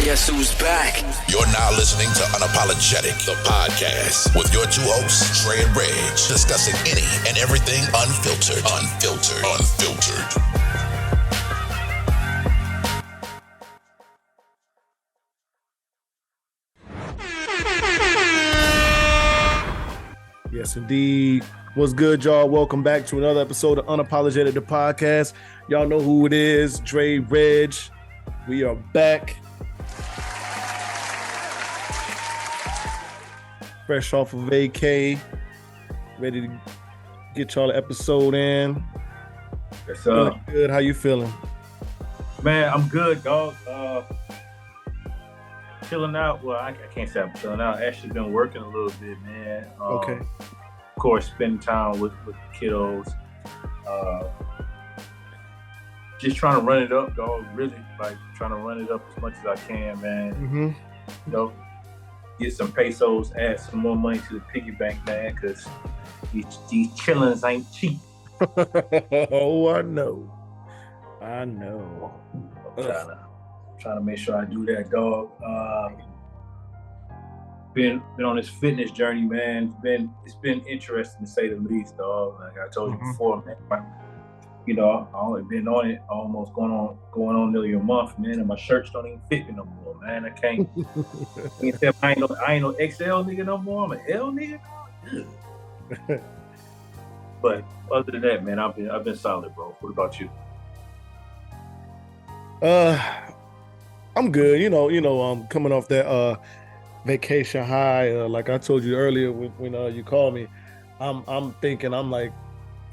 Guess who's back? You're now listening to Unapologetic, the podcast, with your two hosts, Trey and Reg, discussing any and everything unfiltered. Yes, indeed. What's good, y'all? Welcome back to another episode of Unapologetic, the podcast. Y'all know who it is, Dre, Reg. We are back. Fresh off of vacay. Ready to get y'all an episode in. Yes, good. How you feeling? Man, I'm good, dog. Chilling out. Well, I can't say I'm chilling out. Actually been working a little bit, man. Okay. Of course, spending time with the kiddos. Just trying to run it up, dog. Really, like trying to run it up as much as I can, man. Mm-hmm. You know, get some pesos, add some more money to the piggy bank, man, because these chillings ain't cheap. Oh, I know. I'm trying to make sure I do that, dog. Been on this fitness journey, man. It's been interesting to say the least, dog. Like I told you before, man. You know, I only been on it almost going on nearly a month, man, and my shirts don't even fit me no more, man. I can't. I ain't no XL nigga no more. I'm an L nigga. But other than that, man, I've been solid, bro. What about you? I'm good. You know, I'm coming off that vacation high. Like I told you earlier when you called me, I'm thinking, I'm like,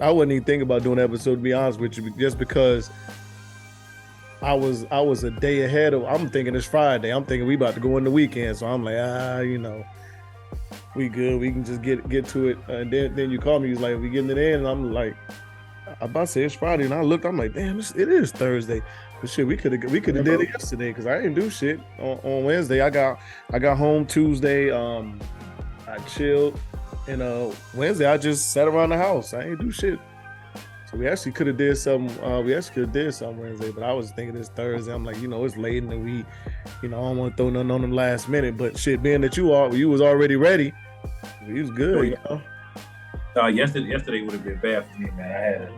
I wouldn't even think about doing an episode, to be honest with you, just because I was a day ahead of. I'm thinking it's Friday. I'm thinking we about to go in the weekend, so I'm like, you know, we good. We can just get to it. And then you call me. He's like, we getting it in, and I'm like, I'm about to say it's Friday, and I looked. I'm like, damn, it is Thursday. But shit, we could have did it yesterday because I didn't do shit on Wednesday. I got home Tuesday. I chilled, and Wednesday I just sat around the house. I ain't do shit. So we actually could have did something. Wednesday, but I was thinking it's Thursday. I'm like, you know, it's late in the week. You know, I don't want to throw nothing on them last minute. But shit, being that you was already ready, you was good. You know? Yesterday would have been bad for me, man.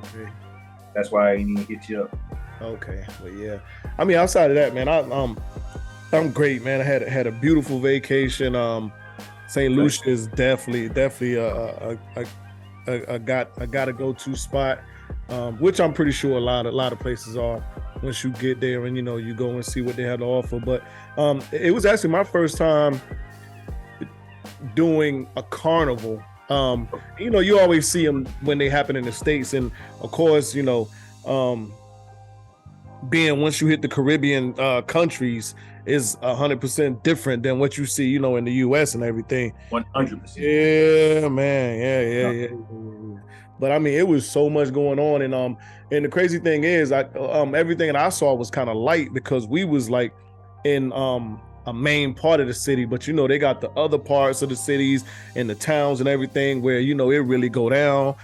That's why I didn't even hit you up. Okay, but yeah, I mean, outside of that, man, I'm great, man. I had a beautiful vacation. St. Lucia is definitely a gotta go to spot, which I'm pretty sure a lot of places are once you get there and you know you go and see what they have to offer. But it was actually my first time doing a carnival. You know, you always see them when they happen in the States, and of course, you know, being once you hit the Caribbean countries is 100% different than what you see, you know, in the U.S. and everything. 100%. Yeah, man. Yeah. But I mean, it was so much going on, and the crazy thing is, everything that I saw was kind of light because we was like in a main part of the city, but you know they got the other parts of the cities and the towns and everything where you know it really go down.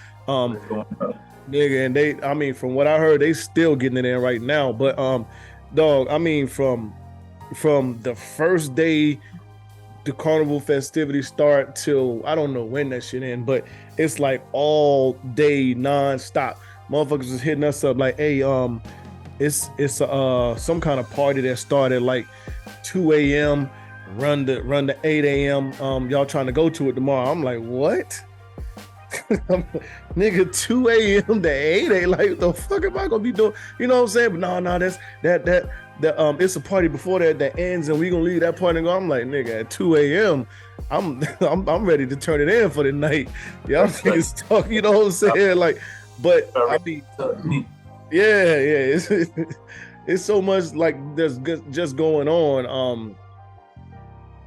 Nigga, and I mean, from what I heard, they still getting it in right now. But dog, I mean, from the first day the carnival festivities start till I don't know when that shit end, but it's like all day nonstop. Motherfuckers is hitting us up like, hey, it's some kind of party that started like 2 a.m. run to 8 a.m. Y'all trying to go to it tomorrow? I'm like, what? Nigga, 2 a.m. to 8 a.m. Like, what the fuck am I gonna be doing? You know what I'm saying? But no, that's that it's a party before that ends, and we gonna leave that party and go. I'm like, nigga, at 2 a.m. I'm ready to turn it in for the night. Y'all niggas talk, you know what I'm saying? Like, but I mean, yeah, it's so much like there's just going on.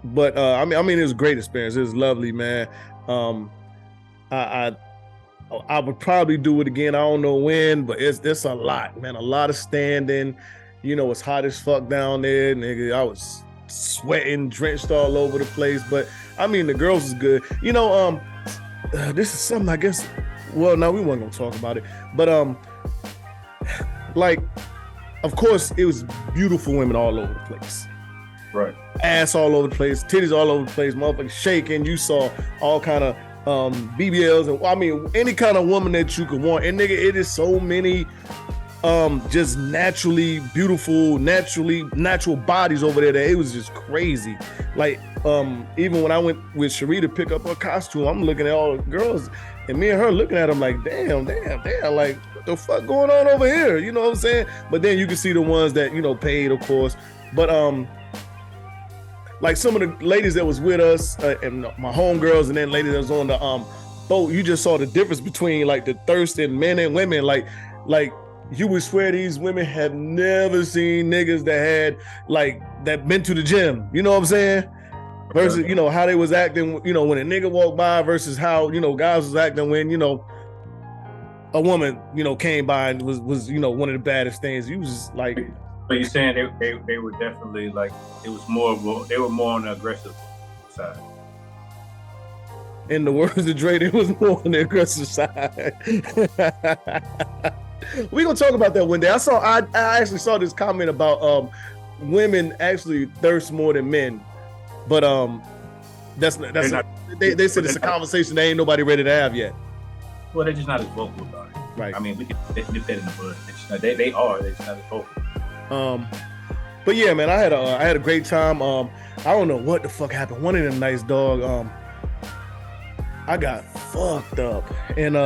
But I mean, it was a great experience. It was lovely, man. I would probably do it again. I don't know when, but it's a lot, man. A lot of standing. You know, it's hot as fuck down there, nigga. I was sweating, drenched all over the place. But I mean, the girls is good. You know, this is something I guess. Well, no, we weren't gonna talk about it. But like, of course, it was beautiful women all over the place. Right. Ass all over the place, titties all over the place, motherfuckers shaking. You saw all kind of BBLs, and I mean any kind of woman that you could want. And nigga, it is so many just naturally beautiful, natural bodies over there that it was just crazy. Like even when I went with Cherie to pick up her costume, I'm looking at all the girls, and me and her looking at them like, damn, like what the fuck going on over here? You know what I'm saying? But then you can see the ones that, you know, paid, of course. But like some of the ladies that was with us and my homegirls, and then ladies that was on the boat, you just saw the difference between like the thirst in men and women. Like you would swear these women have never seen niggas that had like that been to the gym. You know what I'm saying? Versus, you know, how they was acting, you know, when a nigga walked by versus how, you know, guys was acting when, you know, a woman, you know, came by and was, you know, one of the baddest things. You was just like. But you're saying they were definitely like, it was more, they were more on the aggressive side. In the words of Dre, it was more on the aggressive side. We're gonna talk about that one day. I actually saw this comment about women actually thirst more than men, but they said it's a conversation that ain't nobody ready to have yet. Well, they're just not as vocal about it. Right. I mean, we can nip that in the bud. They are. They're just not as vocal. But yeah, man, I had a great time. I don't know what the fuck happened. One of them nights, dog. I got fucked up, and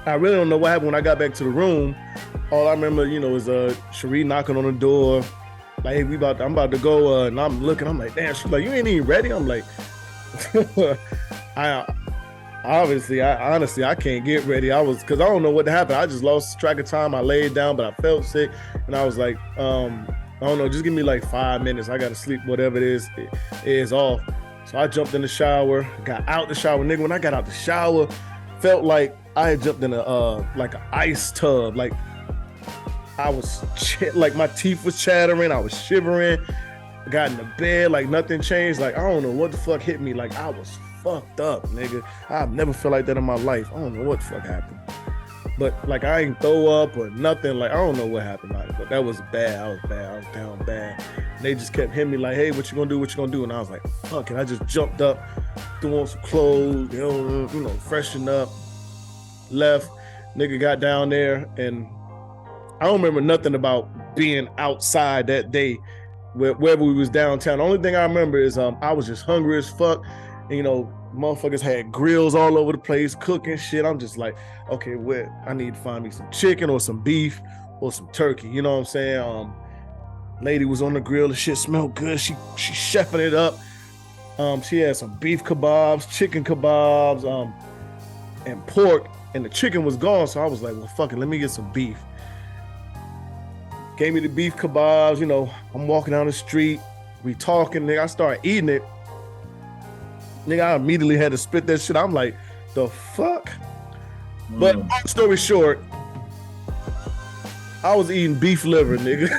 I really don't know what happened when I got back to the room. All I remember, you know, is Cherie knocking on the door, like, hey, I'm about to go, and I'm looking, I'm like, damn. She's like, you ain't even ready? I'm like, honestly, I can't get ready. Because I don't know what happened. I just lost track of time. I laid down, but I felt sick, and I was like, I don't know, just give me like 5 minutes. I gotta sleep, whatever it is off. So I jumped in the shower, got out the shower. Nigga, when I got out the shower, felt like I had jumped in like an ice tub. Like I was like my teeth was chattering, I was shivering. Got in the bed, like nothing changed. Like I don't know what the fuck hit me. Like I was fucked up, nigga. I've never felt like that in my life. I don't know what the fuck happened. But like I ain't throw up or nothing. Like I don't know what happened, like, but that was bad. I was down bad. And they just kept hitting me like, hey, what you gonna do? What you gonna do? And I was like, fuck it. I just jumped up, threw on some clothes, you know, freshened up, left. Nigga got down there, and I don't remember nothing about being outside that day, wherever we was downtown. The only thing I remember is I was just hungry as fuck. And, you know, motherfuckers had grills all over the place, cooking shit. I'm just like, okay, I need to find me some chicken or some beef or some turkey. You know what I'm saying? Lady was on the grill. The shit smelled good. She chefing it up. She had some beef kebabs, chicken kebabs, and pork. And the chicken was gone. So I was like, well, fuck it. Let me get some beef. Gave me the beef kebabs. You know, I'm walking down the street. We talking, nigga. I started eating it. Nigga, I immediately had to spit that shit. I'm like, the fuck? But long story short, I was eating beef liver, nigga.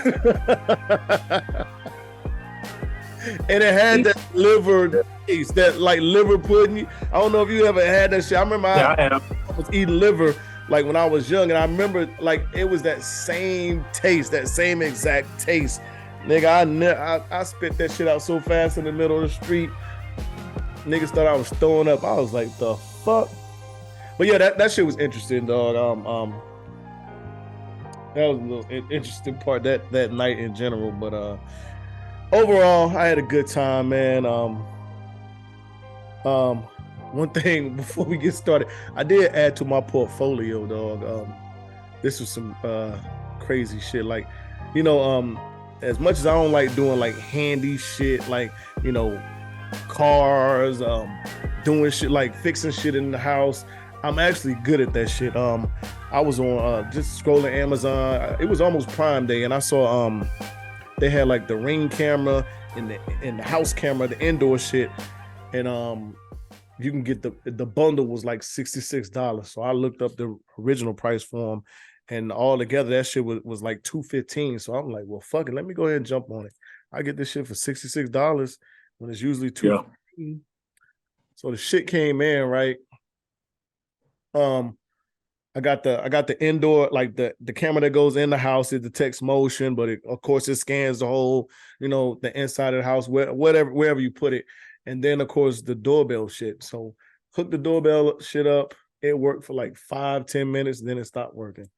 And it had that liver taste, that like liver pudding. I don't know if you ever had that shit. I remember I was eating liver like when I was young, and I remember like it was that same taste, that same exact taste. Nigga, I spit that shit out so fast in the middle of the street. Niggas thought I was throwing up. I was like, the fuck? But yeah, that shit was interesting, dog. That was a little interesting part that night in general. But overall, I had a good time, man. One thing before we get started, I did add to my portfolio, dog. This was some crazy shit. Like, you know, as much as I don't like doing like handy shit, like, you know, cars, doing shit like fixing shit in the house, I'm actually good at that shit. I was on just scrolling Amazon. It was almost Prime Day, and I saw they had like the Ring camera and the house camera, the indoor shit, and you can get the bundle was like $66. So I looked up the original price for them, and all together that shit was like $215. So I'm like, well, fuck it, let me go ahead and jump on it. I get this shit for $66 when it's usually $215. Yeah. So the shit came in, right? I got the indoor, like the camera that goes in the house. It detects motion, but of course it scans the whole, the inside of the house, wherever you put it. And then of course the doorbell shit. So hook the doorbell shit up. It worked for like 5-10 minutes, then it stopped working.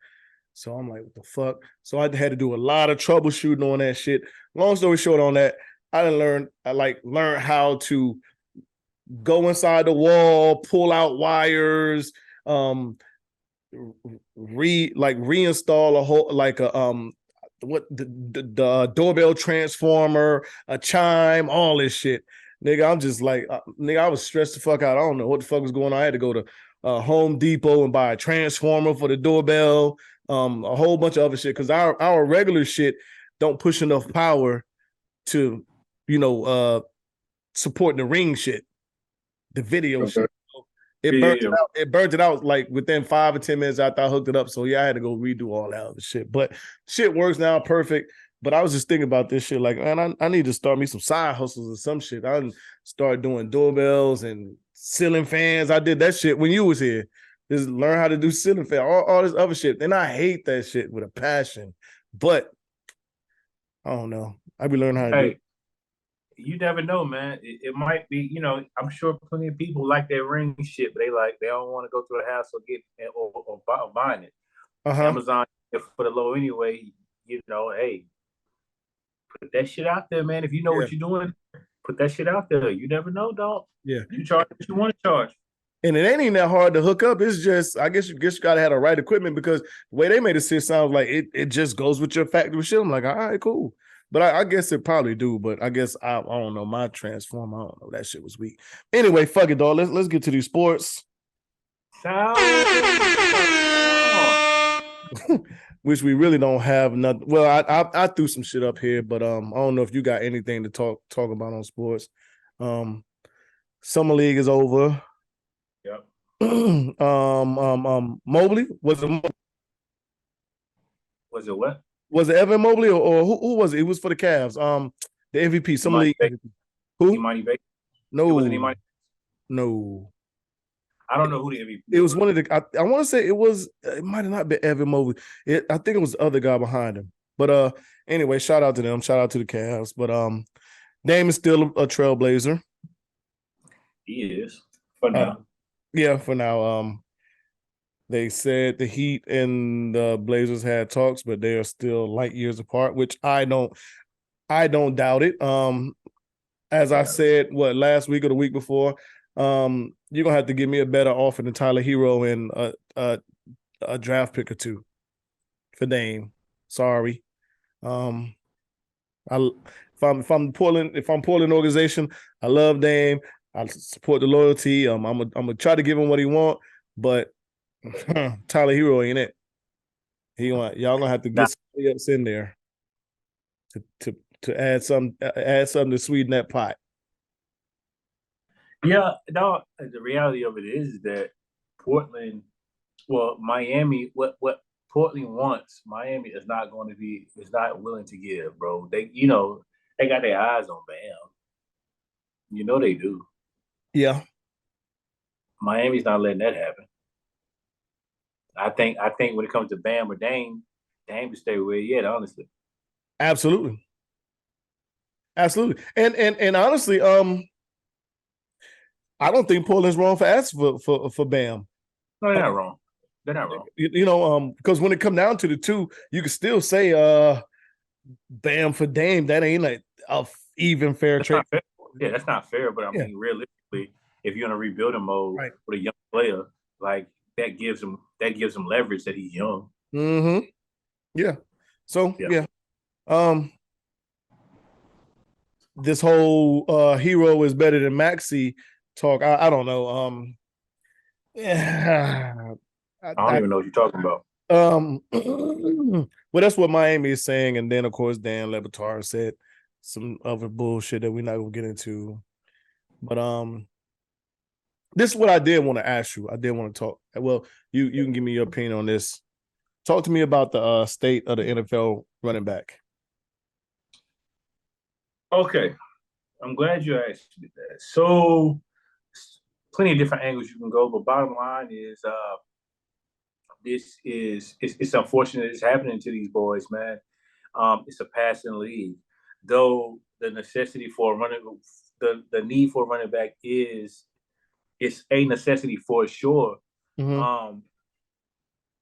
So I'm like, what the fuck? So I had to do a lot of troubleshooting on that shit. Long story short on that, I learned how to go inside the wall, pull out wires, reinstall a whole the doorbell transformer, a chime, all this shit. Nigga, I'm just like, nigga, I was stressed the fuck out. I don't know what the fuck was going on. I had to go to Home Depot and buy a transformer for the doorbell, a whole bunch of other shit, because our regular shit don't push enough power to, support the Ring shit, the video shit. It burnt it out like within 5 or 10 minutes after I hooked it up. So yeah, I had to go redo all that other shit. But shit works now perfect. But I was just thinking about this shit, like, man, I need to start me some side hustles or some shit. I started doing doorbells and ceiling fans. I did that shit when you was here. Just learn how to do ceiling fan, all this other shit. And I hate that shit with a passion. But I don't know. I be learning how to do it. You never know, man. It might be, I'm sure plenty of people like that Ring shit, but they don't want to go to the house or get or buying it. Amazon for the low anyway. Hey, put that shit out there, man. If you know what you're doing, put that shit out there. You never know, dog. Yeah, you charge what you want to charge. And it ain't even that hard to hook up. It's just, I guess you gotta have the right equipment, because the way they made it sounds like it just goes with your factory shit. I'm like, all right, cool. But I guess it probably do. But I guess I don't know. My transformer, I don't know. That shit was weak. Anyway, fuck it, dog. Let's get to these sports. Which we really don't have nothing. Well, I threw some shit up here, but I don't know if you got anything to talk about on sports. Summer League is over. Yep. Mobley was it? Was it what? Was it Evan Mobley or who was it? It was for the Cavs. The MVP, Summer League MVP. Who? Imani Baker. No. It wasn't Imani. No. I don't know who the MVP was. It was one of the. I want to say it might have not been Evan Mobley. I think it was the other guy behind him. But anyway, shout out to them. Shout out to the Cavs. But Dame is still a trailblazer. He is for now. Yeah, for now. They said the Heat and the Blazers had talks, but they are still light years apart, which I don't doubt it. As I said, last week or the week before, you're gonna have to give me a better offer than Tyler Hero and a draft pick or two for Dame. Sorry. If I'm Portland organization, I love Dame. I support the loyalty. I'm gonna try to give him what he want, but Tyler Hero ain't it. Y'all gonna have to get somebody else in there to add something to sweeten that pot. Yeah, no. The reality of it is that Portland, Miami, what Portland wants, Miami is not willing to give, bro. They got their eyes on Bam. They do. Yeah. Miami's not letting that happen. I think when it comes to Bam or Dame to stay where he at, honestly. Absolutely. And honestly, I don't think Portland's wrong for asking for Bam. No, they're not wrong. They're not wrong. Because when it come down to the two, you can still say Bam for Dame. That ain't like a even fair trade. Yeah, that's not fair. But I mean, realistically, if you're in a rebuilding mode with a young player, like that gives him leverage that he's young. Mm-hmm. Yeah. So yeah. This whole Hero is better than Maxey talk. I don't know. I don't even know what you're talking about. Well, that's what Miami is saying, and then of course Dan Le Batard said some other bullshit that we're not gonna get into. But this is what I did want to ask you. I did want to talk. Well, you can give me your opinion on this. Talk to me about the state of the NFL running back. Okay, I'm glad you asked me that. So, plenty of different angles you can go, but bottom line is it's unfortunate it's happening to these boys, man. It's a passing league. Though the necessity for the need for a running back it's a necessity for sure. Mm-hmm.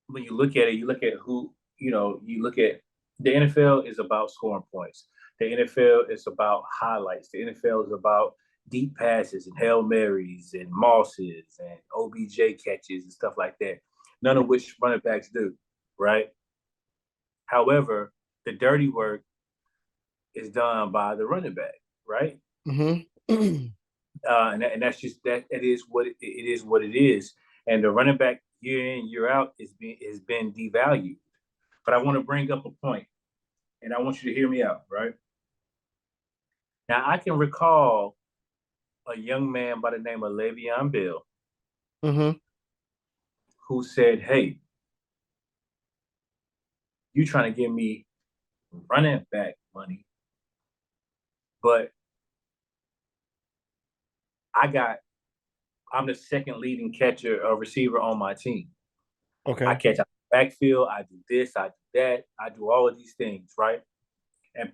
When you look at it, you look at who, you look at the NFL is about scoring points. The NFL is about highlights. The NFL is about deep passes and Hail Marys and Mosses and OBJ catches and stuff like that. None of which running backs do, right? However, the dirty work is done by the running back, right? Mm-hmm. And that's just that. It is what it is. What it is. And the running back year in year out has been devalued. But I want to bring up a point, and I want you to hear me out, right? Now I can recall a young man by the name of Le'Veon Bell Mm-hmm. who said, "Hey, you trying to give me running back money, but I'm the second leading catcher or receiver on my team. Okay. I catch out the backfield. I do this. I do that. I do all of these things, right?" And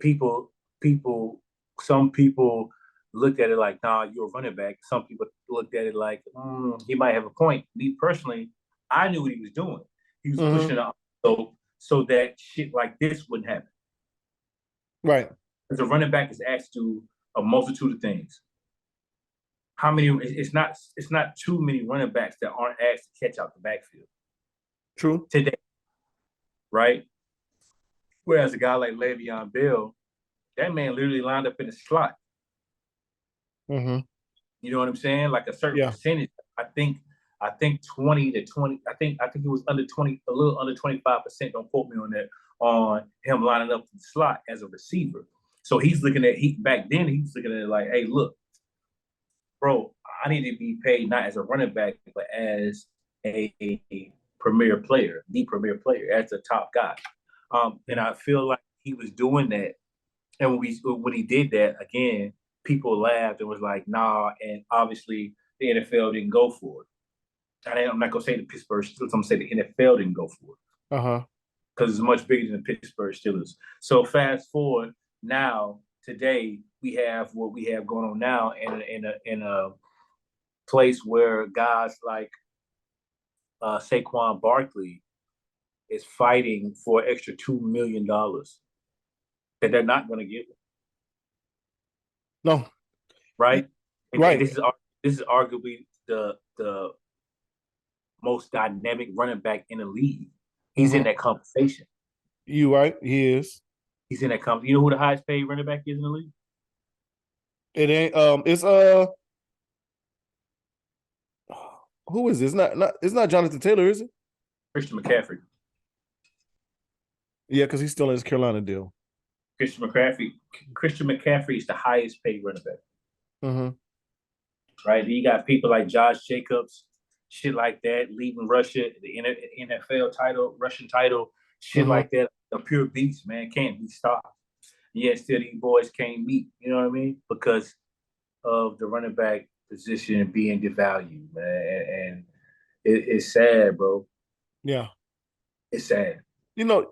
some people looked at it like, "Nah, you're a running back." Some people looked at it like, "He might have a point." Me personally, I knew what he was doing. He was Mm-hmm. pushing it so that shit like this wouldn't happen. Right. Because a running back is asked to do a multitude of things. How many? It's not too many running backs that aren't asked to catch out the backfield. True. Today, right? Whereas a guy like Le'Veon Bell, that man literally lined up in the slot. Mm-hmm. You know what I'm saying? Like a certain percentage. I think 20 to 20. I think it was under 20, a little under 25%. Don't quote me on that. On him lining up in the slot as a receiver. So he's looking at back then. He's looking at it like, "Hey, look, bro, I need to be paid not as a running back, but as a premier player, the premier player, as a top guy." And I feel like he was doing that. And when he did that, again, people laughed and was like, "Nah." And obviously, the NFL didn't go for it. I'm not gonna say the Pittsburgh Steelers. I'm gonna say the NFL didn't go for it Uh-huh. because it's much bigger than the Pittsburgh Steelers. So fast forward now, today we have what we have going on now in a place where guys like Saquon Barkley is fighting for an extra $2 million that they're not going to give him. No. Right? Right. And this is arguably the most dynamic running back in the league. He's in that conversation. You right. He is. He's in that conversation. You know who the highest paid running back is in the league? It ain't. It's who is this? It's not Jonathan Taylor, is it? Christian McCaffrey. Yeah, because he's still in his Carolina deal. Christian McCaffrey is the highest paid running back. Mm-hmm. Right? You got people like Josh Jacobs, shit like that, leading Russia, the NFL title, Russian title, shit like that. A pure beast, man, can't be stopped. Yet still these boys can't meet. You know what I mean? Because of the running back position being devalued, man, and it's sad, bro. Yeah, it's sad. You know,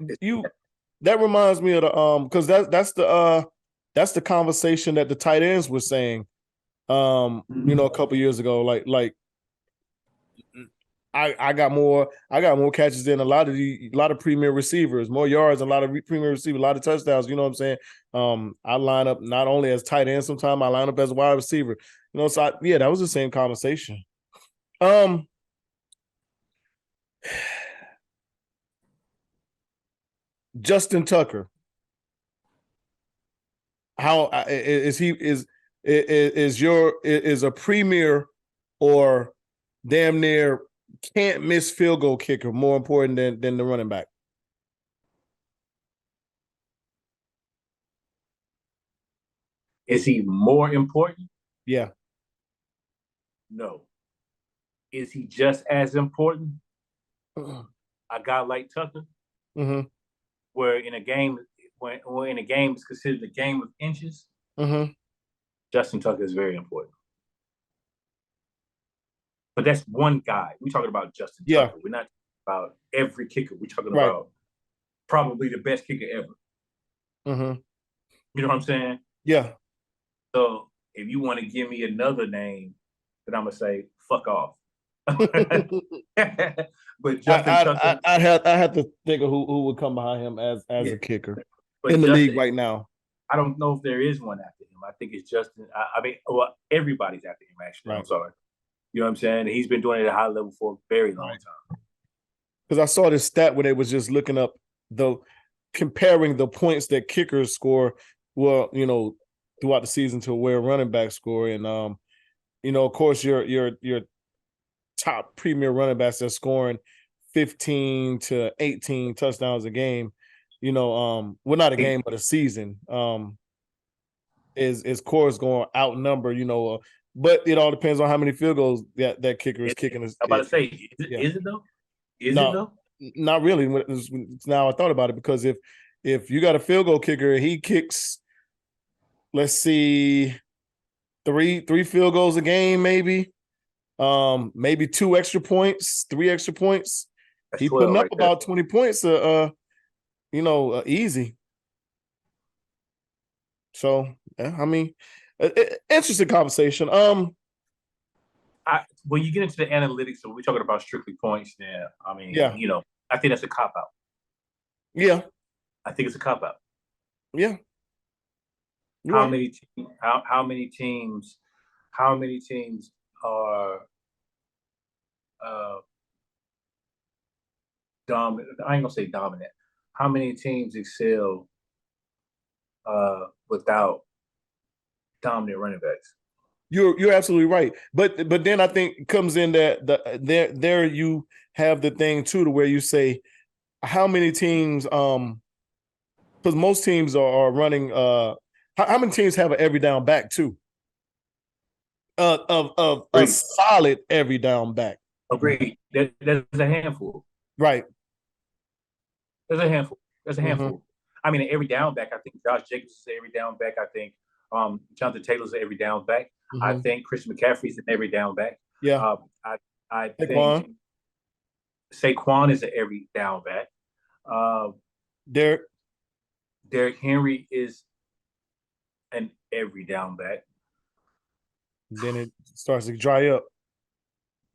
that reminds me of the because that's the conversation that the tight ends were saying, you know, a couple years ago. Like I got more catches than a lot of premier receivers, more yards, a lot of premier receivers, a lot of touchdowns. You know what I'm saying? I line up not only as tight end, sometimes I line up as a wide receiver. You know, so that was the same conversation. Justin Tucker, how is he is a premier or damn near can't miss field goal kicker more important than the running back? Is he more important? Yeah. No. Is he just as important? A guy like Tucker, where in a game when in a game is considered a game of inches, Justin Tucker is very important. But that's one guy. We're talking about Justin Tucker. We're not about every kicker. We're talking Right. about probably the best kicker ever. Mm-hmm. You know what I'm saying? Yeah. So if you want to give me another name, then I'm gonna say fuck off. But Justin Tucker, I had to think of who would come behind him as a kicker in the league right now. I don't know if there is one after him. I think it's Justin. I mean, well, everybody's after him, actually. Right. I'm sorry. You know what I'm saying? He's been doing it at a high level for a very long time. Because I saw this stat where they was just looking up comparing the points that kickers score, well, you know, throughout the season to where running backs score. And you know, of course, your top premier running backs are scoring 15 to 18 touchdowns a game. You know, well, not a game, but a season. Is Core's going to outnumber, you know, but it all depends on how many field goals that kicker is kicking. I'm about to say, is it though? Is it though? Not really. Now I thought about it, because if you got a field goal kicker, he kicks, let's see, three field goals a game, maybe 2 extra points, 3 extra points. He's putting up about 20 points, you know, easy. So, yeah, I mean, interesting conversation. When you get into the analytics, so we're talking about strictly points, then I mean, you know, I think that's a cop out. Yeah, I think it's a cop out. Yeah. How many teams are dominant? I ain't gonna say dominant. How many teams excel without dominant running backs? You're absolutely right, but then I think it comes in that there you have the thing too, to where you say how many teams, because most teams are running. How many teams have an every down back too? Of a solid every down back. Agreed. There's a handful. Right. There's a handful. Mm-hmm. I mean, an every down back. I think Josh Jacobs is an every down back. I think Jonathan Taylor's an every down back. Mm-hmm. I think Christian McCaffrey's an every down back. Yeah. I think Saquon is an every down back. Derrick Henry is an every down back. Then it starts to dry up.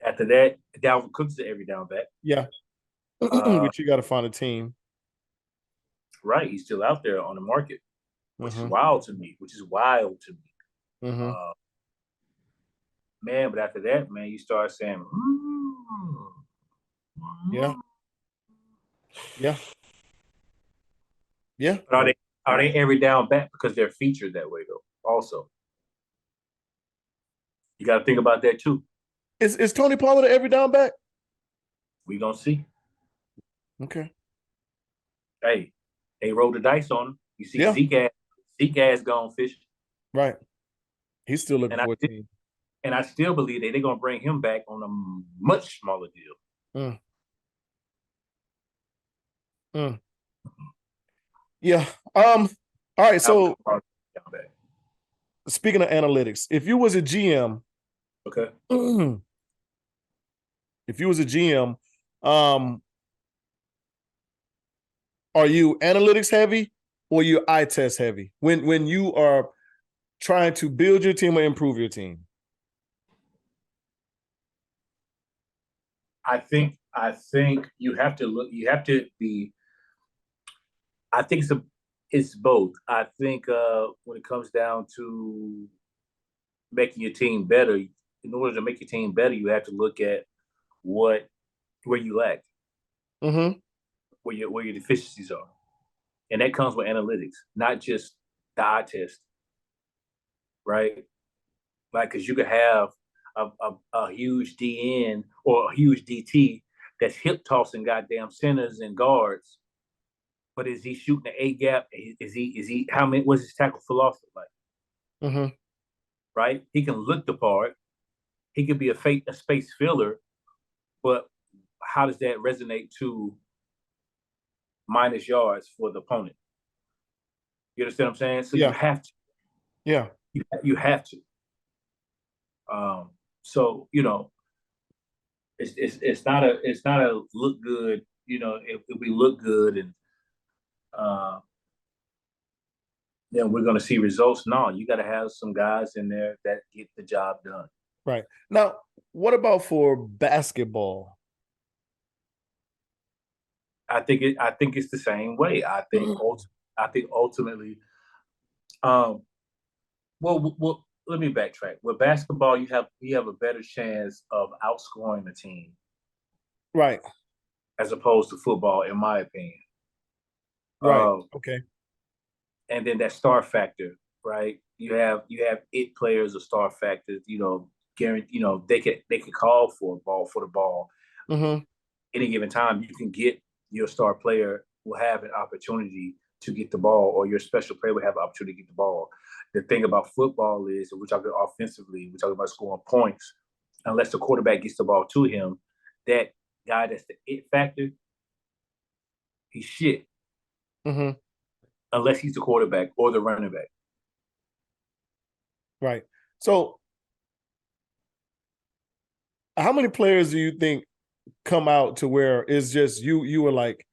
After that, Dalvin Cook's an every down back. Yeah. But you got to find a team. Right. He's still out there on the market, which is wild to me. Mm-hmm. Man, but after that, man, you start saying, yeah. But are they every down back because they're featured that way though? Also, you got to think about that too. Is Tony Pollard an every down back? We gonna see. Okay. Hey, they rolled the dice on him. You see, Zeke ass gone fishing. Right. He's still looking for a team. And I still believe they're gonna bring him back on a much smaller deal. Yeah. All right. So speaking of analytics, if you was a GM, okay. If you was a GM, are you analytics heavy or you eye test heavy when you are trying to build your team or improve your team? I think you have to look. You have to be. I think it's both. I think when it comes down to making your team better, in order to make your team better, you have to look at where you lack, where your deficiencies are, and that comes with analytics, not just the eye test, right? Like, because you could have a huge DN or a huge DT that's hip tossing goddamn centers and guards, but is he shooting the A gap? Is he how many? What's his tackle philosophy like? Right? He can look the part. He could be a space filler, but how does that resonate to minus yards for the opponent? You understand what I'm saying? So you have to. Yeah. You have to. So, you know, It's not a look good. You know, if we look good and uh, then we're going to see results. No, you got to have some guys in there that get the job done. Right. Now, what about for basketball? I think it's the same way. I think ultimately, um, well, let me backtrack. With basketball, you have a better chance of outscoring the team, Right. as opposed to football, in my opinion. Right. Okay. And then that star factor, right? You have it players or star factors. You know, guarantee. You know, they could call for the ball. Mm-hmm. Any given time. You can get your star player will have an opportunity to get the ball, or your special player will have an opportunity to get the ball. The thing about football is, we're talking offensively, we're talking about scoring points. Unless the quarterback gets the ball to him, that guy that's the it factor, he's shit. Mm-hmm. Unless he's the quarterback or the running back. Right. So, how many players do you think come out to where it's just you were like,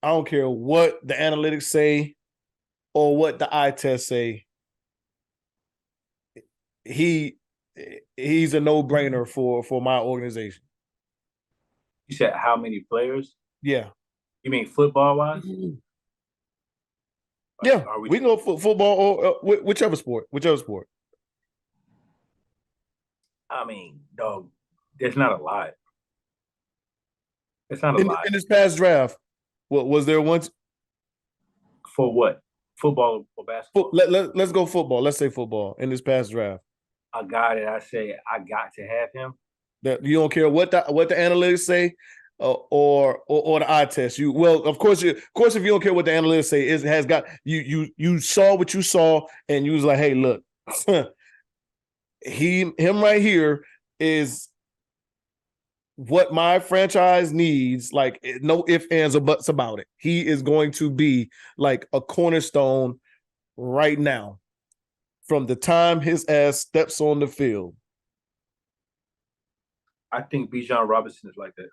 I don't care what the analytics say or what the eye test say, he's a no-brainer for my organization. You said how many players? Yeah. You mean football wise? Yeah, we can go football or whichever sport. I mean, dog, there's not a lot. It's not a lot. In this past draft, what was there once? For what? Football or basketball? Let's go football. Let's say football in this past draft. A guy that I say I got to have him. That you don't care what the analytics say, or the eye test. Of course if you don't care what the analytics say, it has got you saw what you saw and you was like, hey, look, him right here is what my franchise needs. Like, no ifs, ands, or buts about it. He is going to be like a cornerstone right now from the time his ass steps on the field. I think Bijan Robinson is like that.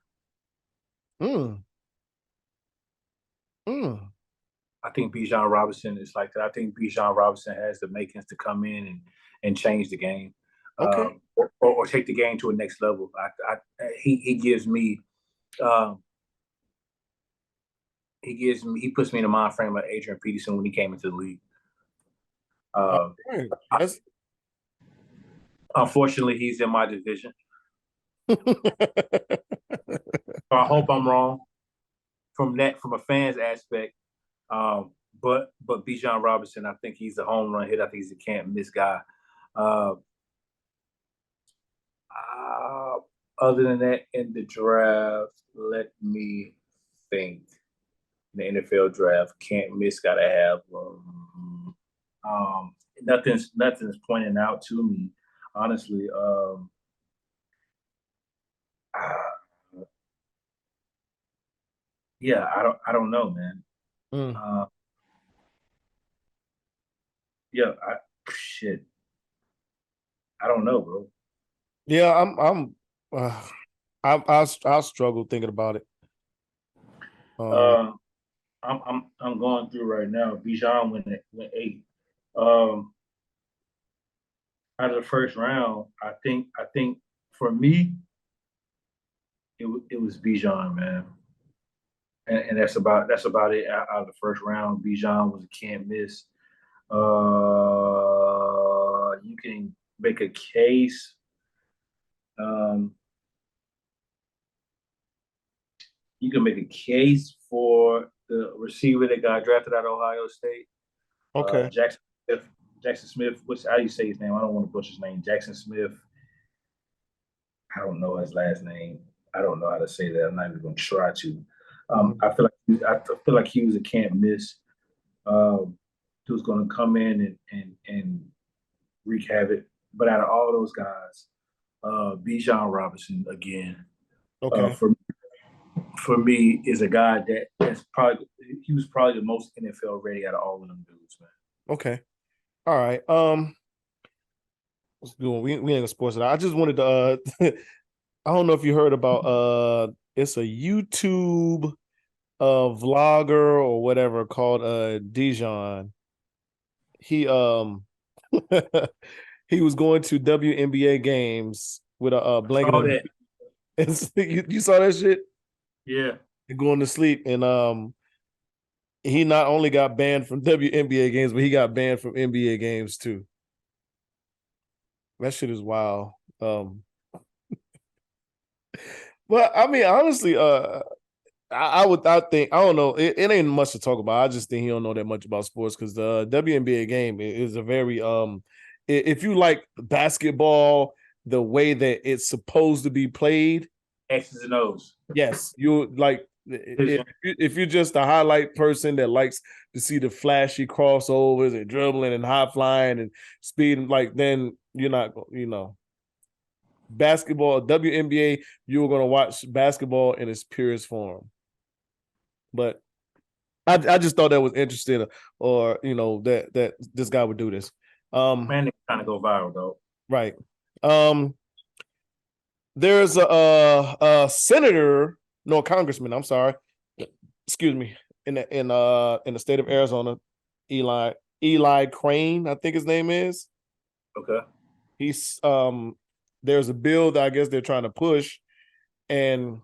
I think Bijan Robinson is like that. I think Bijan Robinson has the makings to come in and change the game, Okay. Or take the game to a next level. He gives me, he puts me in the mind frame of Adrian Peterson when he came into the league. Unfortunately, he's in my division. So I hope I'm wrong from a fan's aspect. But Bijan Robinson, I think he's a home run hit. I think he's a can't miss guy. Other than that, in the draft, let me think. In the NFL draft, can't miss, gotta have. Nothing's pointing out to me, honestly. Yeah, I don't know, man. Yeah, shit. I don't know, bro. Yeah, I'll struggle thinking about it. I'm going through right now. Bijan went 8. Out of the first round, I think for me, it was Bijan, man. And that's about it. Out of the first round, Bijan was a can't miss. You can make a case. You can make a case for the receiver that got drafted out of Ohio State. Okay. Jackson Smith. How do you say his name? I don't want to butcher his name. Jackson Smith. I don't know his last name. I don't know how to say that. I'm not even going to try to. I feel like he was a can't miss. He was going to come in and wreak havoc. But out of all those guys, Bijan Robinson again. Okay. For me, is a guy he was probably the most NFL ready out of all of them dudes, man. Okay. All right. Let's do it. We ain't gonna sports it. I just wanted to I don't know if you heard about it's a YouTube vlogger or whatever called Dijon. He he was going to WNBA games with a blanket Saw on. that. You saw that shit? Yeah. Going to sleep, and he not only got banned from WNBA games, but he got banned from NBA games too. That shit is wild. But I mean, honestly, I think I don't know. It ain't much to talk about. I just think he don't know that much about sports because the WNBA game is a very if you like basketball the way that it's supposed to be played, X's and O's. yes, you like. If you're just a highlight person that likes to see the flashy crossovers and dribbling and high flying and speed, like then you're not, basketball, WNBA, you're going to watch basketball in its purest form. But I just thought that was interesting, or that this guy would do this. Man, they trying to go viral though. Right. There's a senator, no, congressman. I'm sorry, excuse me. In the state of Arizona, Eli Crane, I think his name is. Okay. He's there's a bill that I guess they're trying to push, and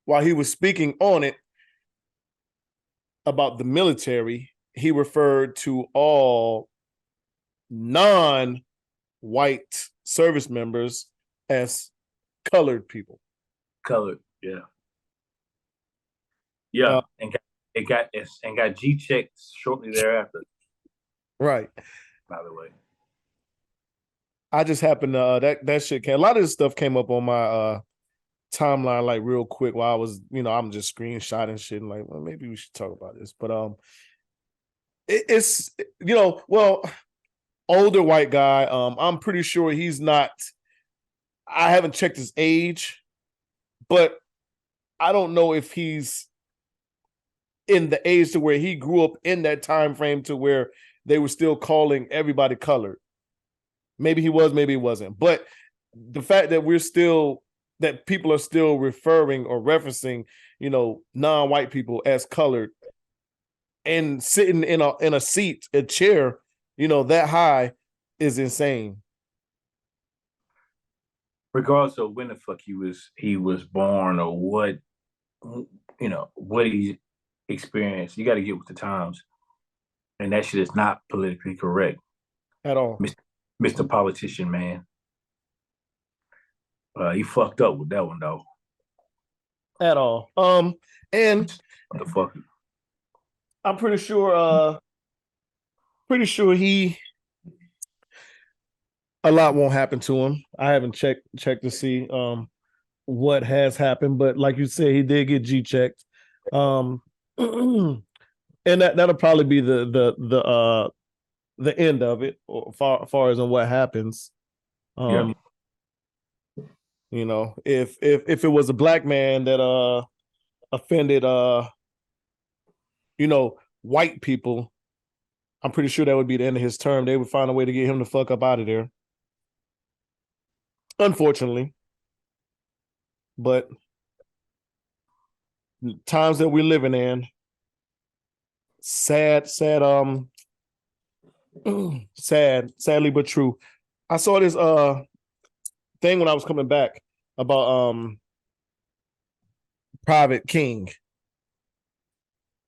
while he was speaking on it about the military, he referred to all non-white service members as colored people. Colored, yeah. Yeah, and got G checked shortly thereafter. Right. By the way, I just happened to that shit came. A lot of this stuff came up on my timeline like real quick while I was, I'm just screenshotting shit and like, well, maybe we should talk about this. But it's older white guy. I'm pretty sure he's not. I haven't checked his age, but I don't know if he's in the age to where he grew up in that time frame to where they were still calling everybody colored. Maybe he was, maybe he wasn't. But the fact that people are still referring or referencing, non-white people as colored and sitting in a seat, a chair, that high is insane. Regardless of when the fuck he was born or what he experienced, you got to get with the times, and that shit is not politically correct at all, Mr. Politician, man. He fucked up with that one though. At all. And what the fuck? I'm pretty sure he a lot won't happen to him. I haven't checked to see what has happened, but like you said, he did get G checked. And that'll probably be the end of it, far as on what happens. Yeah. If it was a black man that offended white people, I'm pretty sure that would be the end of his term. They would find a way to get him the fuck up out of there. Unfortunately. But times that we're living in, sadly but true. I saw this thing when I was coming back about Private King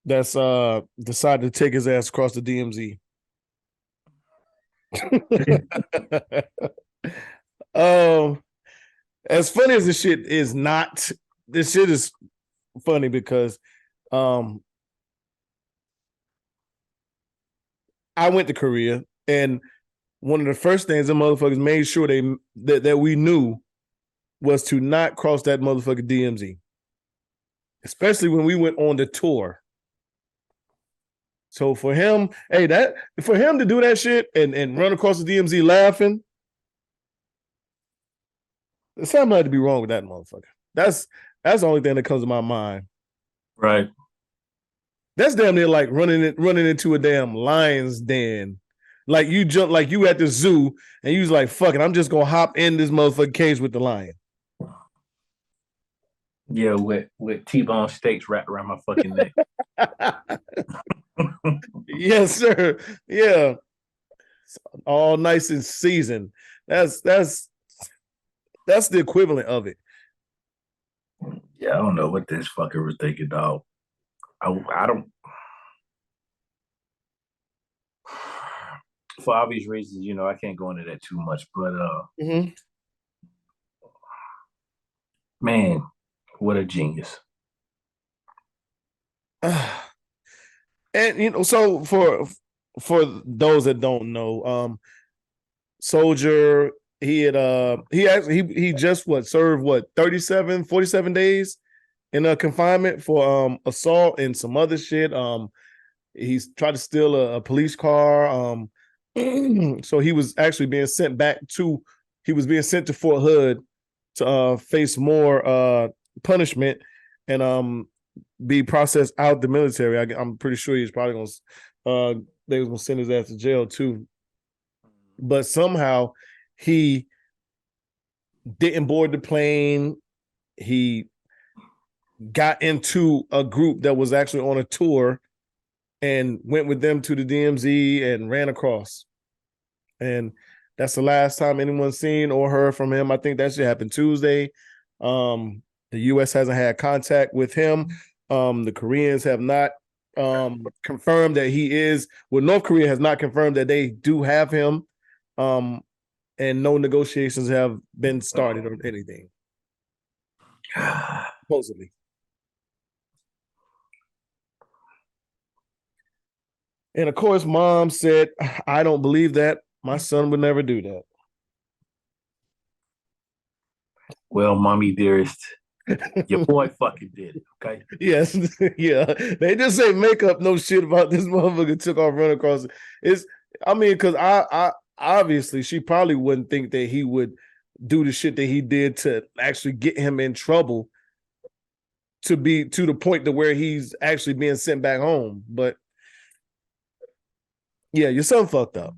that's decided to take his ass across the DMZ. As funny as this shit is not, this shit is funny because I went to Korea, and one of the first things the motherfuckers made sure that we knew was to not cross that motherfucking DMZ, especially when we went on the tour. So for him to do that shit and run across the DMZ laughing, there's something had to be wrong with that motherfucker. That's the only thing that comes to my mind. Right. That's damn near like running into a damn lion's den. Like you at the zoo and you was like, fuck it, I'm just gonna hop in this motherfucking cage with the lion. Yeah, with T-bone steaks wrapped around my fucking neck. Yes, sir. Yeah, all nice and seasoned. That's the equivalent of it. Yeah, I don't know what this fucker was thinking, dog. I don't. For obvious reasons, I can't go into that too much. But Mm-hmm. man, what a genius! And so for those that don't know, Soldier, he just served 47 days in a confinement for assault and some other shit. He's tried to steal a police car. So he was actually being sent to Fort Hood to face more punishment and be processed out the military. I'm pretty sure he's probably gonna they was gonna send his ass to jail too. But somehow he didn't board the plane. He got into a group that was actually on a tour and went with them to the DMZ and ran across. And that's the last time anyone's seen or heard from him. I think that shit happened Tuesday. The U.S. hasn't had contact with him. The Koreans have not confirmed that he is. Well, North Korea has not confirmed that they do have him. And no negotiations have been started or anything. Supposedly. And of course, mom said, I don't believe that. My son would never do that. Well, mommy dearest, your boy fucking did it, okay? Yes, yeah. They just say make up no shit about this motherfucker took off running across. Because I obviously she probably wouldn't think that he would do the shit that he did to actually get him in trouble to be to the point to where he's actually being sent back home. But yeah, your son fucked up.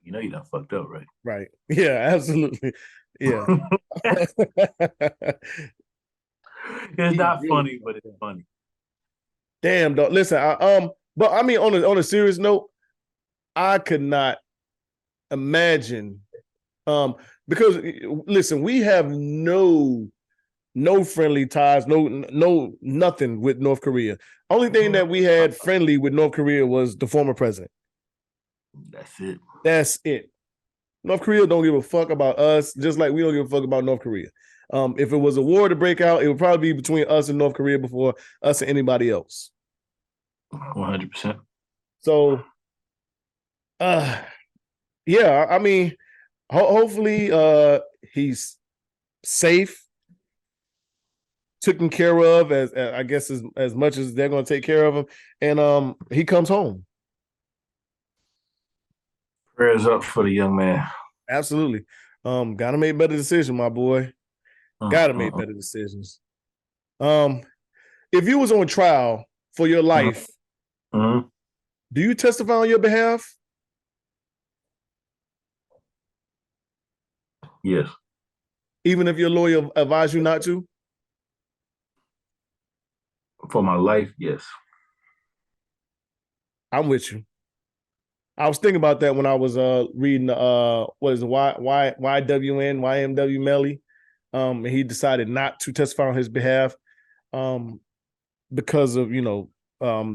You done fucked up, right? Right. Yeah, absolutely. Yeah. It's not funny, but it's funny. Damn, dog. Listen, but I mean, on a serious note, I could not imagine, because listen, we have no friendly ties, no nothing with North Korea. Only thing that we had friendly with North Korea was the former president. That's it. North Korea don't give a fuck about us, just like we don't give a fuck about North Korea. If it was a war to break out, it would probably be between us and North Korea before us and anybody else. 100%. So, yeah, I mean, hopefully he's safe, taken care of as I guess as much as they're going to take care of him, and he comes home. Prayers up for the young man. Absolutely. Gotta make better decisions, my boy. Gotta make better decisions. If you was on trial for your life, do you testify on your behalf? Yes. Even if your lawyer advised you not to? For my life, yes. I'm with you. I was thinking about that when I was reading what is it, YMW Melly. And he decided not to testify on his behalf because of,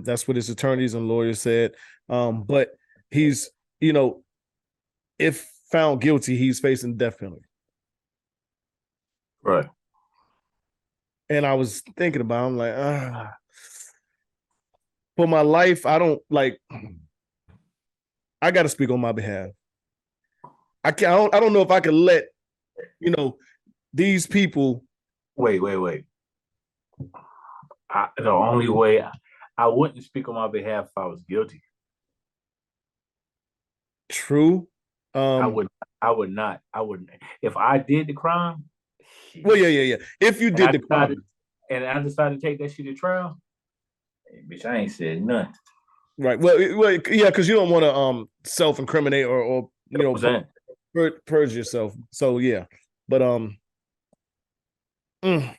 that's what his attorneys and lawyers said. But he's, if found guilty, he's facing death penalty. Right. And I was thinking about it, I'm like, for my life, I don't like. I got to speak on my behalf. I don't know if I could let, these people. Wait. The only way I wouldn't speak on my behalf if I was guilty. True. I would not. I wouldn't. If I did the crime. Well, yeah. If you did the crime. And I decided to take that shit to trial, bitch, I ain't said nothing. Right. Well, yeah, because you don't want to self-incriminate or purge yourself. So yeah, but That's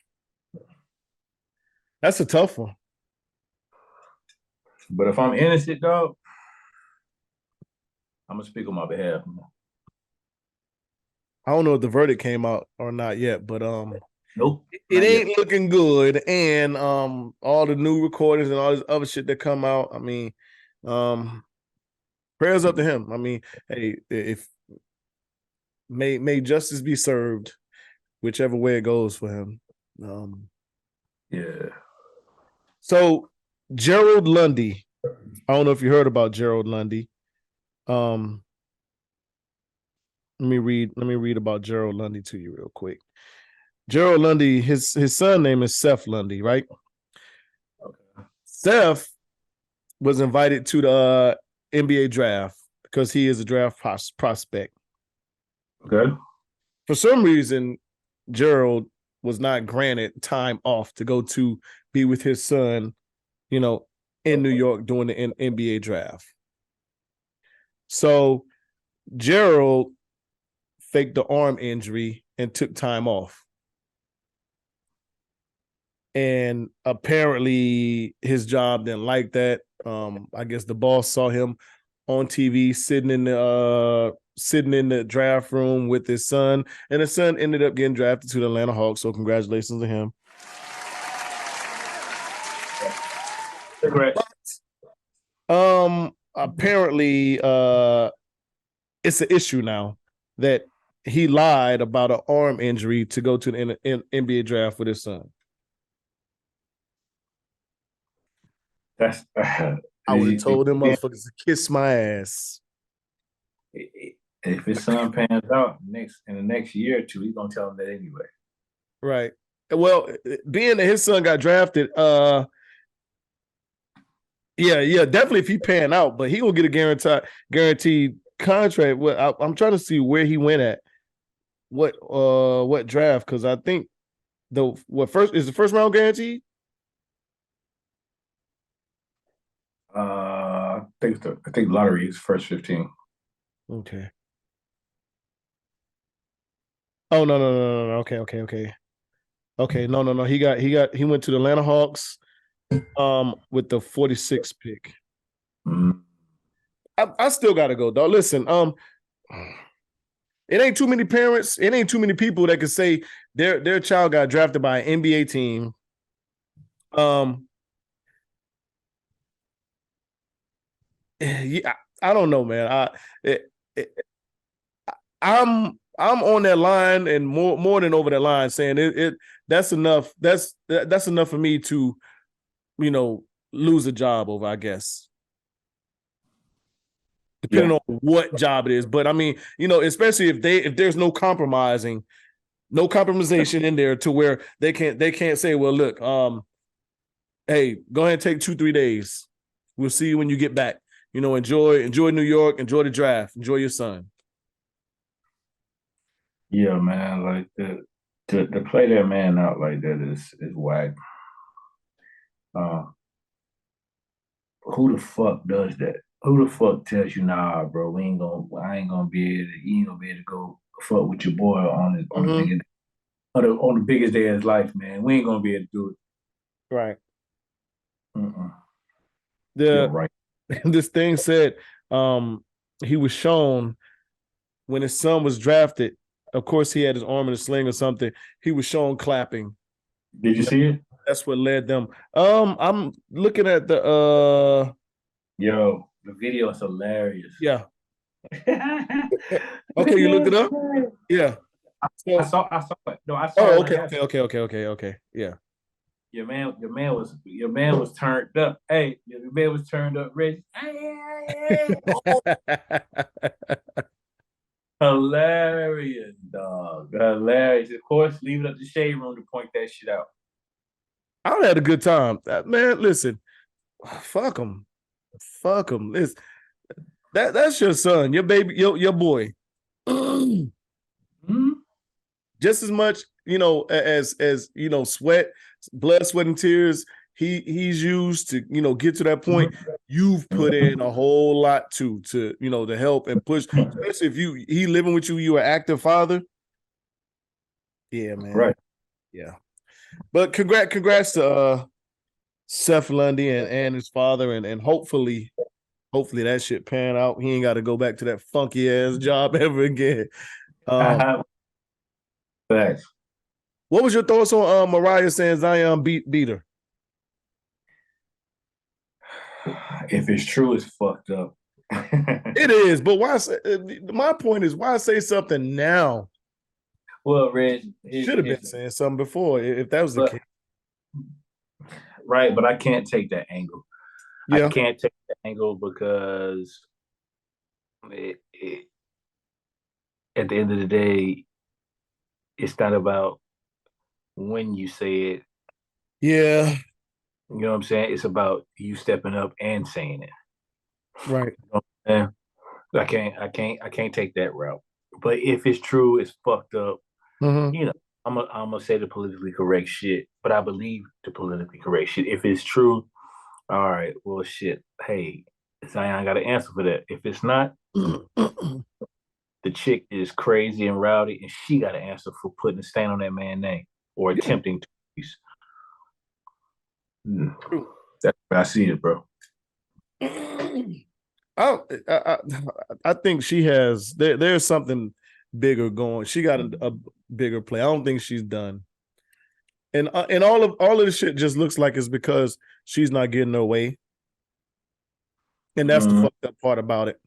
a tough one. But if I'm innocent, dog, I'm gonna speak on my behalf. I don't know if the verdict came out or not yet, but nope, it ain't looking good. And all the new recordings and all this other shit that come out. I mean, prayers up to him. I mean, hey, if may justice be served, whichever way it goes for him. Yeah. So Gerald Lundy, I don't know if you heard about Gerald Lundy. Let me read about Gerald Lundy to you real quick. Gerald Lundy, his son name is Seth Lundy, right? Okay. Seth was invited to the NBA draft because he is a draft prospect. Okay. For some reason, Gerald was not granted time off to go to be with his son, in New York during the NBA draft. So Gerald faked the arm injury and took time off. And apparently his job didn't like that. I guess the boss saw him on TV sitting in the draft room with his son, and his son ended up getting drafted to the Atlanta Hawks. So congratulations to him. But, apparently, it's an issue now that he lied about an arm injury to go to the NBA draft with his son. That's I would have told them motherfuckers to kiss my ass. If his son pans out in the next year or two, he's gonna tell him that anyway. Right. Well, being that his son got drafted, yeah, definitely if he pan out, but he gonna get a guaranteed contract. Well, I'm trying to see where he went at, what draft, because I think the first round guaranteed. I think lottery is first 15. Okay. Oh no. Okay. Okay, no. He went to the Atlanta Hawks with the 46th pick. Mm-hmm. I still gotta go, dog. Listen, it ain't too many parents, it ain't too many people that can say their child got drafted by an NBA team. Yeah, I don't know, man. I'm on that line and more than over that line saying that's enough. That's enough for me to, lose a job over, I guess. Depending on what job it is. But I mean, especially if there's no compromisation in there to where they can't say, well, look, hey, go ahead and take 2-3 days. We'll see you when you get back. Enjoy New York, enjoy the draft, enjoy your son. Yeah, man, like to play that man out like that is whack. Who the fuck does that? Who the fuck tells you, nah, bro, you ain't gonna be able to go fuck with your boy on the biggest day of his life, man. We ain't gonna be able to do it. Right. Right. This thing said he was shown when his son was drafted. Of course, he had his arm in a sling or something. He was shown clapping. Did you see it? That's what led them. I'm looking at the Yo, the video is hilarious. Yeah. Okay, you looked it up? Yeah. I saw it. No, I saw Oh, it. Okay. Yeah. Your man was turned up. Hey, your man was turned up, Rich. Hilarious, dog. Hilarious. Of course, leave it up to Shade Room to point that shit out. I had a good time. Man, listen, fuck him. Listen, that's your son, your baby, your boy. Mm-hmm. Just as much, as sweat, blood, sweat, and tears he's used to, get to that point. You've put in a whole lot to help and push, especially if he living with you, you're an active father. Yeah, man. Right. Yeah. But congrats to Seth Lundy and his father, and hopefully that shit pan out. He ain't got to go back to that funky ass job ever again. Thanks. What was your thoughts on Moriah saying Zion beat her? If it's true, it's fucked up. It is, but why? My point is, why say something now? Well, Reg, should have been saying something before if that was the case. Right, but I can't take that angle. Yeah. I can't take that angle because at the end of the day, it's not about when you say it. Yeah. You know what I'm saying? It's about you stepping up and saying it. Right. You know what I'm saying? I can't take that route. But if it's true, it's fucked up. Mm-hmm. You know, I'm gonna say the politically correct shit, but I believe the politically correct shit. If it's true, all right, well, shit. Hey, Zion got to answer for that. If it's not, the chick is crazy and rowdy, and she got to answer for putting a stain on that man's name or attempting to. That's where I see it, bro. I think she has. There's something bigger going. She got a bigger play. I don't think she's done. And all of the shit just looks like it's because she's not getting her way. And that's the fucked up part about it.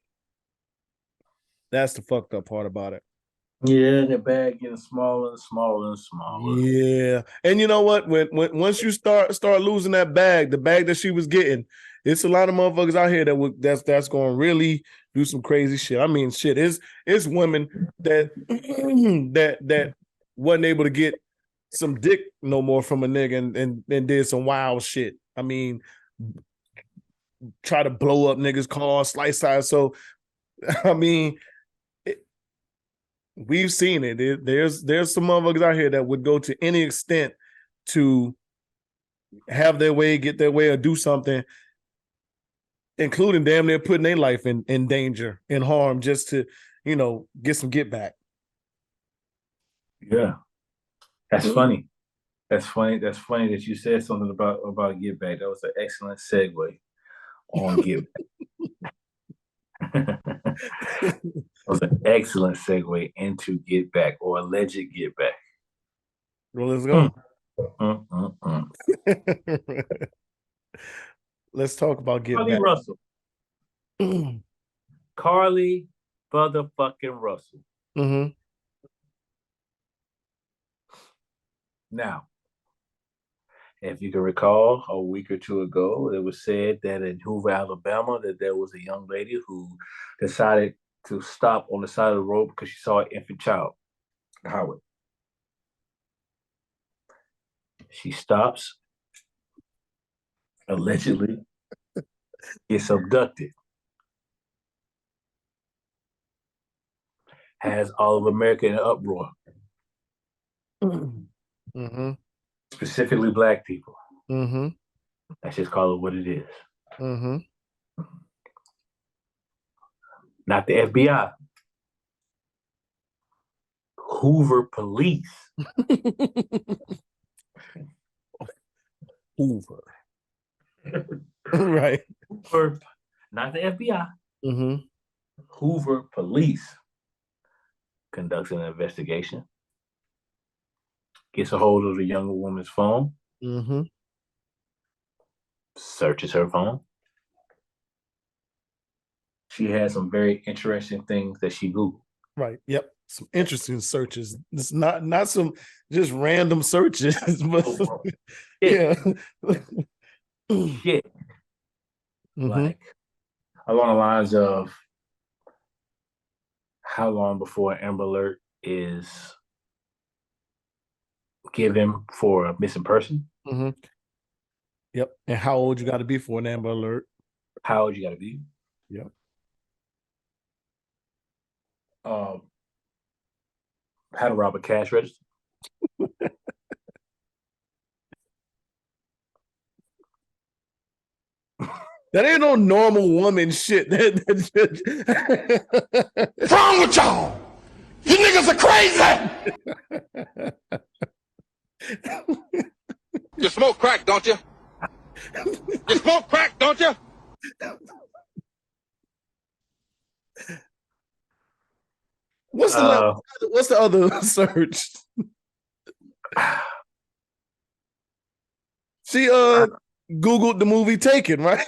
That's the fucked up part about it. Yeah, the bag getting smaller and smaller and smaller. Yeah, and you know what? When once you start losing that bag, the bag that she was getting, it's a lot of motherfuckers out here that's going to really do some crazy shit. I mean, shit, it's women that that wasn't able to get some dick no more from a nigga and did some wild shit. I mean, try to blow up niggas' cars, slice size. So, I mean, we've seen it. There's some motherfuckers out here that would go to any extent to have their way, get their way, or do something, including damn near putting their life in danger, in harm, just to, get some get back. Yeah. That's funny. That's funny. That's funny that you said something about get back. That was an excellent segue on get back. That was an excellent segue into get back or alleged get back. Well, let's go. Let's talk about get Carlee back. Russell. Carlee motherfucking Russell. Mm-hmm. Now, if you can recall, a week or two ago, it was said that in Hoover, Alabama, that there was a young lady who decided to stop on the side of the road because she saw an infant child on the highway. She stops, allegedly gets abducted, has all of America in an uproar. Mm-hmm. Specifically Black people. Mm-hmm. Let's just call it what it is. Mm-hmm. Not the FBI. Hoover police. Hoover. Right. Hoover, not the FBI. Mm-hmm. Hoover police conducts an investigation, gets a hold of the young woman's phone, mm-hmm. searches her phone. She has some very interesting things that she Googled. Right. Yep. Some interesting searches. It's not some just random searches, but yeah. Shit. Mm-hmm. Like along the lines of how long before an Amber Alert is given for a missing person. Mm-hmm. Yep. And how old you got to be for an Amber Alert? How old you got to be? Yep. How to rob a cash register. That ain't no normal woman shit. What's wrong with y'all? You niggas are crazy. You smoke crack, don't you? You smoke crack, don't you? What's the other search? She Googled the movie Taken, right?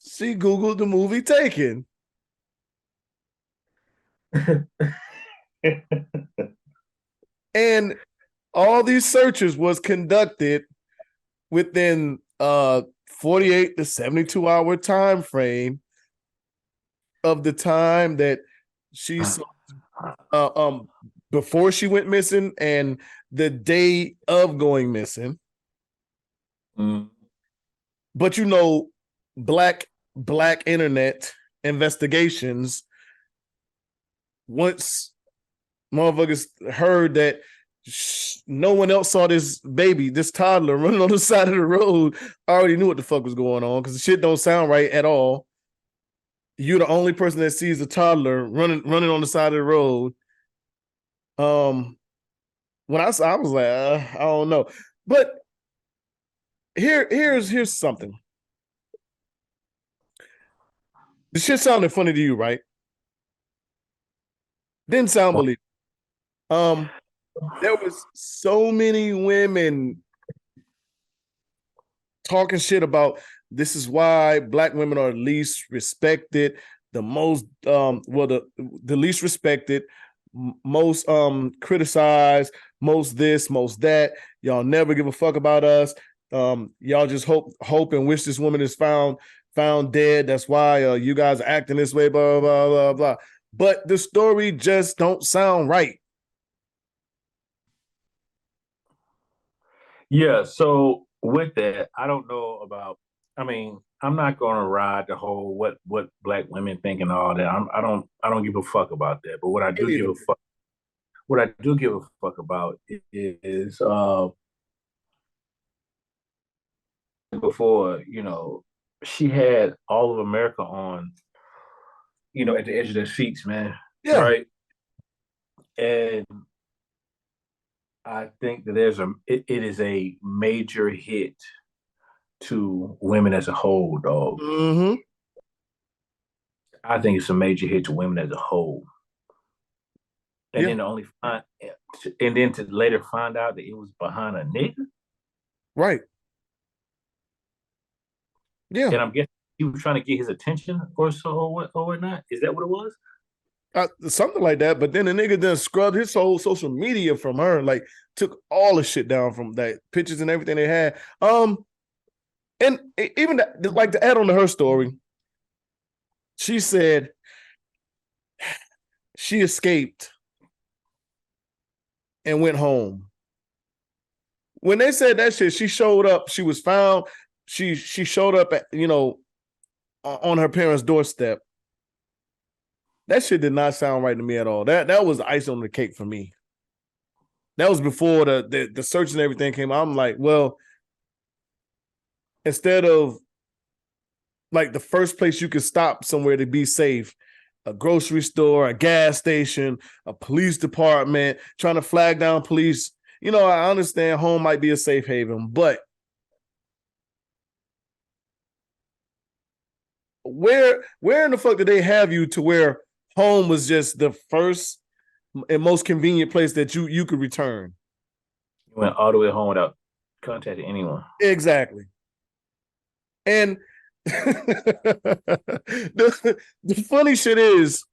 She Googled the movie Taken. And all these searches was conducted within 48 to 72 hour time frame of the time that she before she went missing and the day of going missing. But you know, black internet investigations, once motherfuckers heard that no one else saw this baby, this toddler running on the side of the road, I already knew what the fuck was going on because the shit don't sound right at all. You're the only person that sees a toddler running on the side of the road. When I saw, I was like, I don't know. But here's something. The shit sounded funny to you, right? Didn't sound believable. There was so many women talking shit about this is why black women are least respected, the most the least respected, most criticized, most this, most that. Y'all never give a fuck about us. Y'all just hope and wish this woman is found dead. That's why you guys are acting this way, blah, blah, blah, blah. But the story just don't sound right. Yeah, so with that, I don't know about, I mean, I'm not gonna ride the whole what black women think and all that. I don't give a fuck about that. But what I do give a fuck about is before, she had all of America on, at the edge of their seats, man. Yeah. Right. And I think that it is a major hit to women as a whole, dog. Mm-hmm. I think it's a major hit to women as a whole. And then to later find out that it was behind a nigga. Right. Yeah. And I'm guessing he was trying to get his attention or so or whatnot. Is that what it was? Something like that. But then the nigga then scrubbed his whole social media from her, like took all the shit down from that, pictures and everything they had. And even like to add on to her story, she said she escaped and went home. When they said that shit, she showed up. She was found. She showed up at, on her parents' doorstep. That shit did not sound right to me at all. That was ice on the cake for me. That was before the search and everything came out. I'm like, well, instead of like the first place you could stop somewhere to be safe, a grocery store, a gas station, a police department, trying to flag down police. I understand home might be a safe haven, but where in the fuck did they have you to where home was just the first and most convenient place that you could return? You went all the way home without contacting anyone. Exactly. And the funny shit is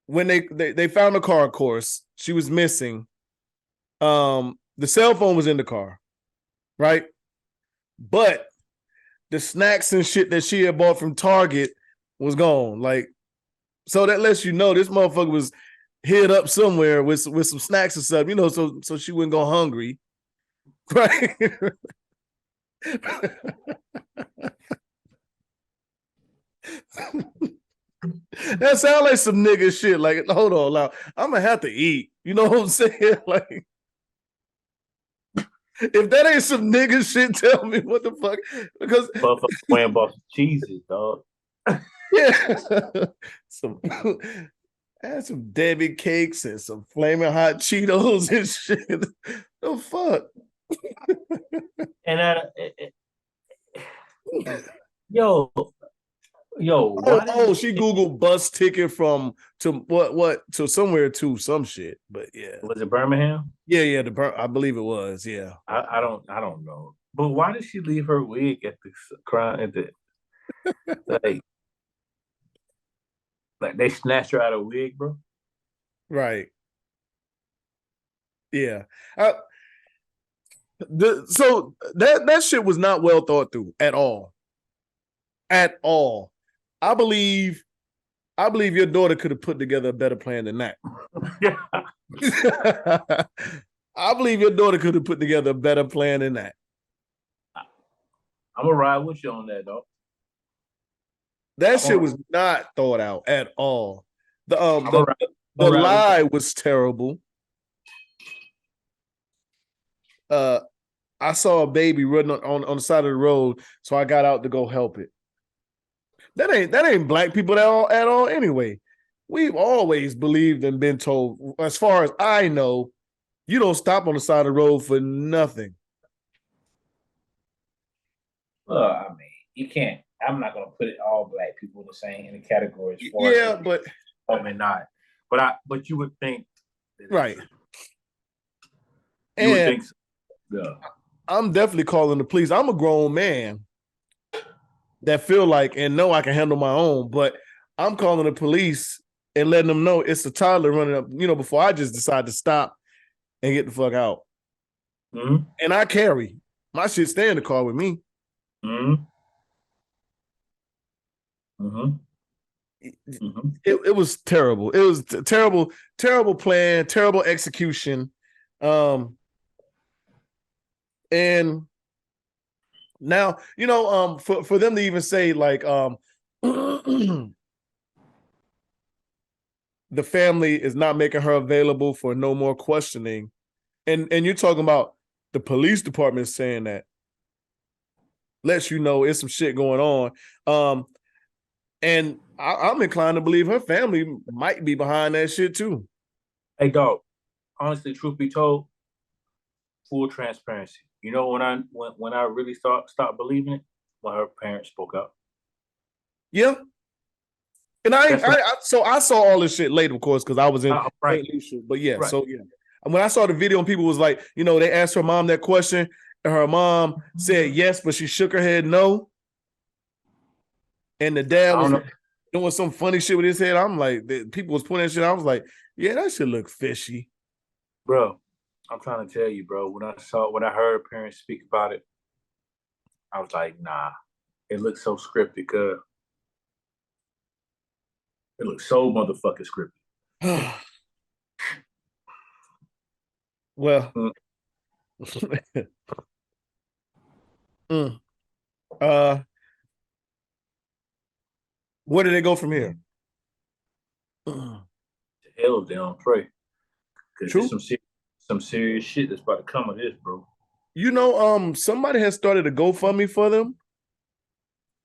when they found the car, of course, she was missing. The cell phone was in the car, right? But the snacks and shit that she had bought from Target was gone. Like, so that lets you know this motherfucker was hid up somewhere with some snacks and stuff, so she wouldn't go hungry. Right? That sounds like some nigga shit. Like, hold on, now I'm gonna have to eat. You know what I'm saying? Like, if that ain't some nigga shit, tell me what the fuck. Because wearing Boston cheeses, dog. Yeah. Had some Debbie cakes and some flaming hot Cheetos and shit. The fuck? And yo, she Googled bus ticket from to what to somewhere to some shit. But yeah, was it Birmingham? Yeah, I believe it was. Yeah, I don't know. But why did she leave her wig at the crime at the like they snatched her out of wig, bro? Right. Yeah. So that shit was not well thought through at all. At all. I believe your daughter could have put together a better plan than that. I believe your daughter could have put together a better plan than that. I'm gonna ride with you on that, though. That shit was not thought out at all. The lie was terrible. I saw a baby running on the side of the road, so I got out to go help it. That ain't black people at all anyway. We've always believed and been told, as far as I know, you don't stop on the side of the road for nothing. Well, I mean, you can't. I'm not gonna put all black people the same in the categories. But I mean, not. But you would think, right? You would think so. Yeah. I'm definitely calling the police. I'm a grown man that feel like and know I can handle my own, but I'm calling the police and letting them know it's a toddler running up, before I just decide to stop and get the fuck out. Mm-hmm. And I carry. My shit stay in the car with me. Mm-hmm. Mm-hmm. Mm-hmm. It was terrible. It was terrible plan, terrible execution. And now, for them to even say like the family is not making her available for no more questioning. And you're talking about the police department saying that lets you know it's some shit going on. And I'm inclined to believe her family might be behind that shit too. Hey, dog. Honestly, truth be told, full transparency. You know when I really stopped believing it? When her parents spoke up. Yeah. And I saw all this shit later, of course, because I was in right. But yeah, right. So yeah. And when I saw the video and people was like, they asked her mom that question, and her mom said yes, but she shook her head no. And the dad was doing some funny shit with his head. I'm like, people was pointing that shit. I was like, yeah, that shit look fishy. Bro, I'm trying to tell you, bro, when I heard parents speak about it, I was like, nah, it looks so scripted, cuz. It looks so motherfucking scripted. Well, where do they go from here? To hell, they don't pray. Because there's some serious shit that's about to come of this, bro. Somebody has started a GoFundMe for them.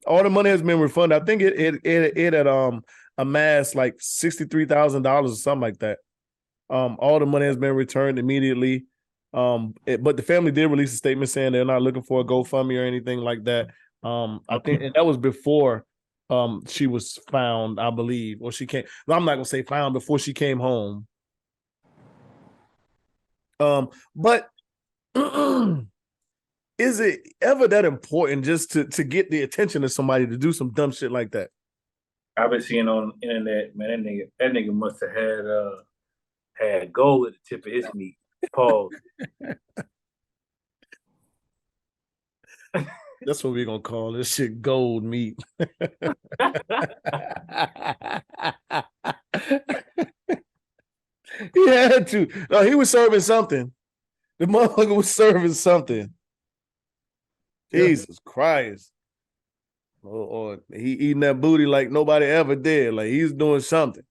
All the money has been refunded. I think it had amassed like $63,000 or something like that. All the money has been returned immediately. But the family did release a statement saying they're not looking for a GoFundMe or anything like that. I think and that was before she was found, I believe, or she came. No, I'm not gonna say found, before she came home. But is it ever that important just to get the attention of somebody to do some dumb shit like that? I've been seeing on the internet, man, that nigga must have had gold at the tip of his meat. Pause. That's what we're gonna call this shit, gold meat. He had to. No, he was serving something. The motherfucker was serving something. Yeah. Jesus Christ. Or he eating that booty like nobody ever did. Like he's doing something.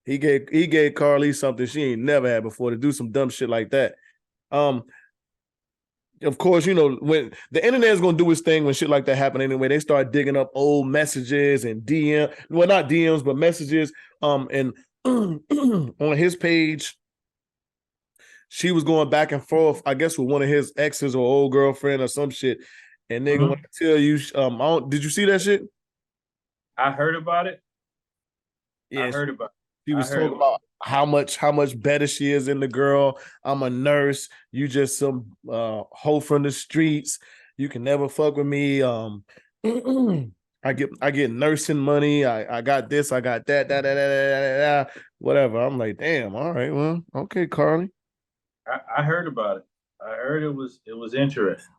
He gave Carlee something she ain't never had before to do some dumb shit like that. of course, you know, when the internet is going to do its thing when shit like that happen anyway, they start digging up old messages and well, not DMs, but messages. And on his page, she was going back and forth, I guess, with one of his exes or old girlfriend or some shit. And nigga, when I tell you, did you see that shit? I heard about it. Yeah, I heard about it. She was talking about how much better she is than the girl. I'm a nurse. You just some hoe from the streets. You can never fuck with me. I get nursing money. I got this. I got that. Whatever. I'm like, damn. All right. Well, okay, Carlee. I heard about it. I heard it was interesting.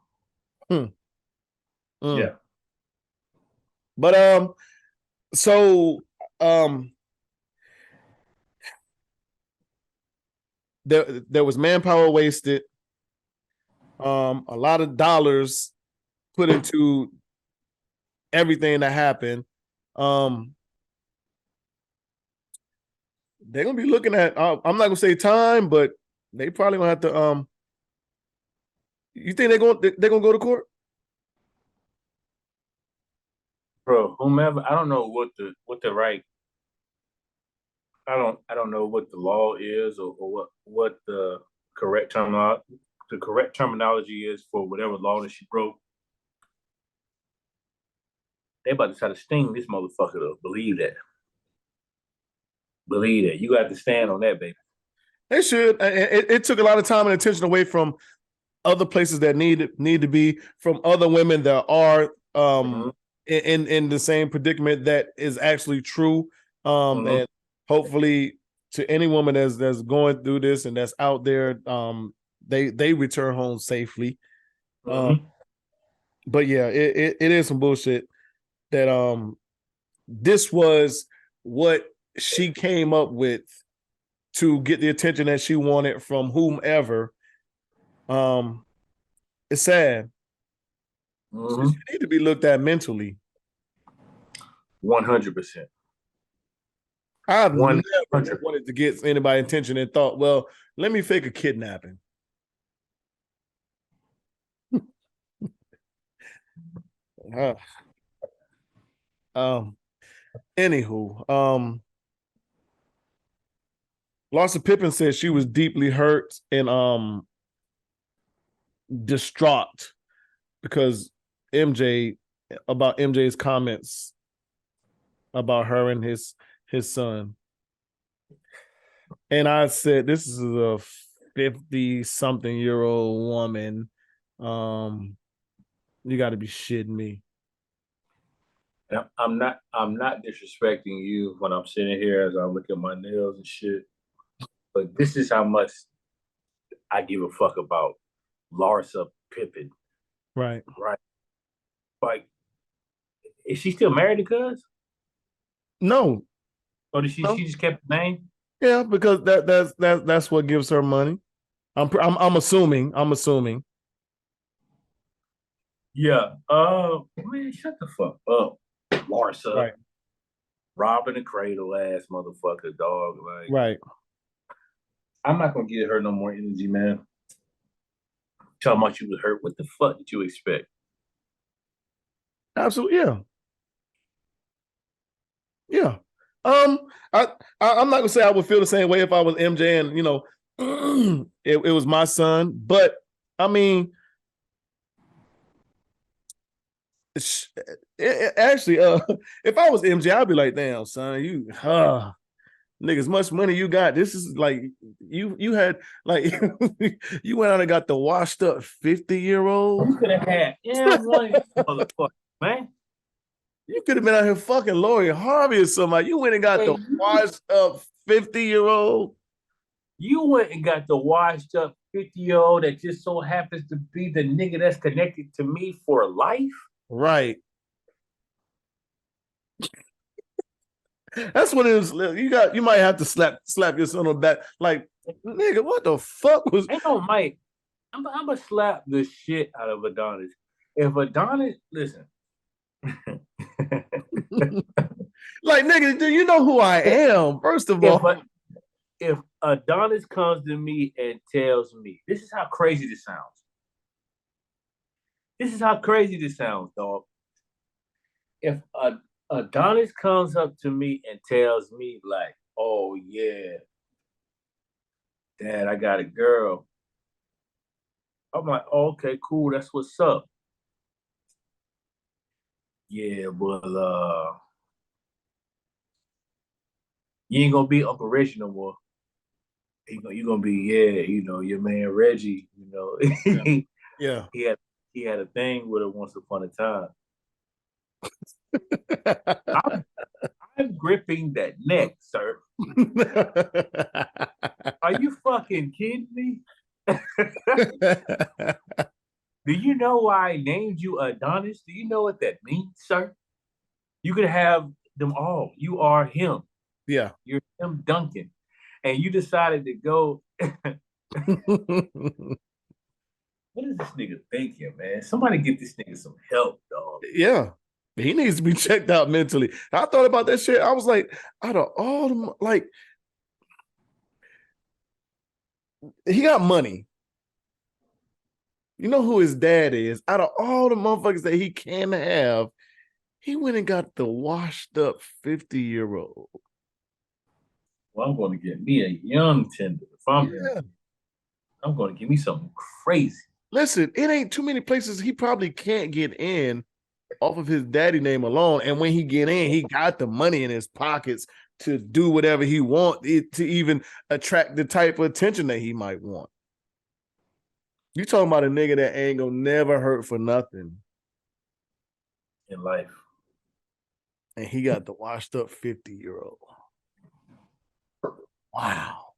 Yeah. But so there was manpower wasted. A lot of dollars put into everything that happened. They're gonna be looking at. I'm not gonna say time, but they probably gonna have to. You think they're gonna go to court? Bro, whomever, I don't know what the right. I don't know what the law is or what the correct terminology is for whatever law that she broke. They about to try to sting this motherfucker to believe that. Believe that. You got to stand on that, baby. They should. It took a lot of time and attention away from other places that need to be, from other women that are in the same predicament that is actually true. And hopefully to any woman that's going through this and that's out there, they return home safely. But yeah, it is some bullshit that this was what she came up with to get the attention that she wanted from whomever. It's sad. She need to be looked at mentally. 100%. I've never wanted to get anybody's attention and thought, well, let me fake a kidnapping. Anywho, Larsa Pippen said she was deeply hurt and distraught because MJ's comments about her and his son. And I said, this is a 50-something-year-old woman. You got to be shitting me. I'm not disrespecting you when I'm sitting here as I look at my nails and shit. But this is how much I give a fuck about Larsa Pippen. Right. Like, is she still married to Cuz? No. Or did she just kept the name? Yeah, because that's what gives her money. I'm assuming. Yeah. Man, shut the fuck up, Larsa. Right. Robbing the cradle ass motherfucker, dog. Like, right. I'm not gonna give her no more energy, man. Talking about you was hurt. What the fuck did you expect? Absolutely, yeah. Yeah. I'm not gonna say I would feel the same way if I was MJ and, you know, it was my son, but I mean, actually, if I was MJ, I'd be like, damn, son, you niggas, much money you got. This is like you had like you went out and got the washed up 50-year-old. You could have had motherfucker, man. You could have been out here fucking Lori Harvey or somebody. You went and got the washed up 50-year-old. You went and got the washed up 50-year-old that just so happens to be the nigga that's connected to me for life. Right. That's what it is. You might have to slap your son on the back. Like, nigga, what the fuck was? Ain't no Mike. I'm gonna slap the shit out of Adonis. If Adonis, listen. Like, nigga, do you know who I am? First of all, if Adonis comes to me and tells me, this is how crazy this sounds. This is how crazy this sounds, dog. If Adonis comes up to me and tells me like, "Oh yeah, Dad, I got a girl," I'm like, oh, "Okay, cool, that's what's up." Yeah, but you ain't gonna be Uncle Reggie no more. You're gonna be, your man Reggie. Yeah. Yeah. he had a thing with her once upon a time. I'm gripping that neck, sir. Are you fucking kidding me? Do you know why I named you Adonis? Do you know what that means, sir? You could have them all. You are him. Yeah. You're him Duncan. And you decided to go. What is this nigga thinking, man? Somebody get this nigga some help, dog. Yeah. He needs to be checked out mentally. I thought about that shit. I was like, out of all the, like, he got money. You know who his dad is. Out of all the motherfuckers that he can have, he went and got the washed up 50-year-old. Well, I'm going to get me a young tender. If I'm him, I'm going to give me something crazy. Listen, it ain't too many places he probably can't get in off of his daddy name alone. And when he get in, he got the money in his pockets to do whatever he want, to even attract the type of attention that he might want. You talking about a nigga that ain't gonna never hurt for nothing in life. And he got the washed up 50-year-old. Wow.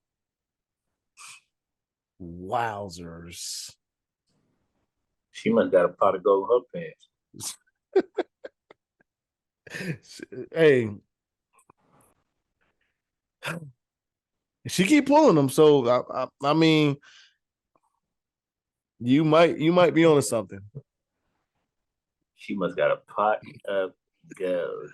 Wowzers. She must got a pot of gold in her pants. Hey. She keep pulling them, so I mean, you might be onto something. She must got a pot of gold.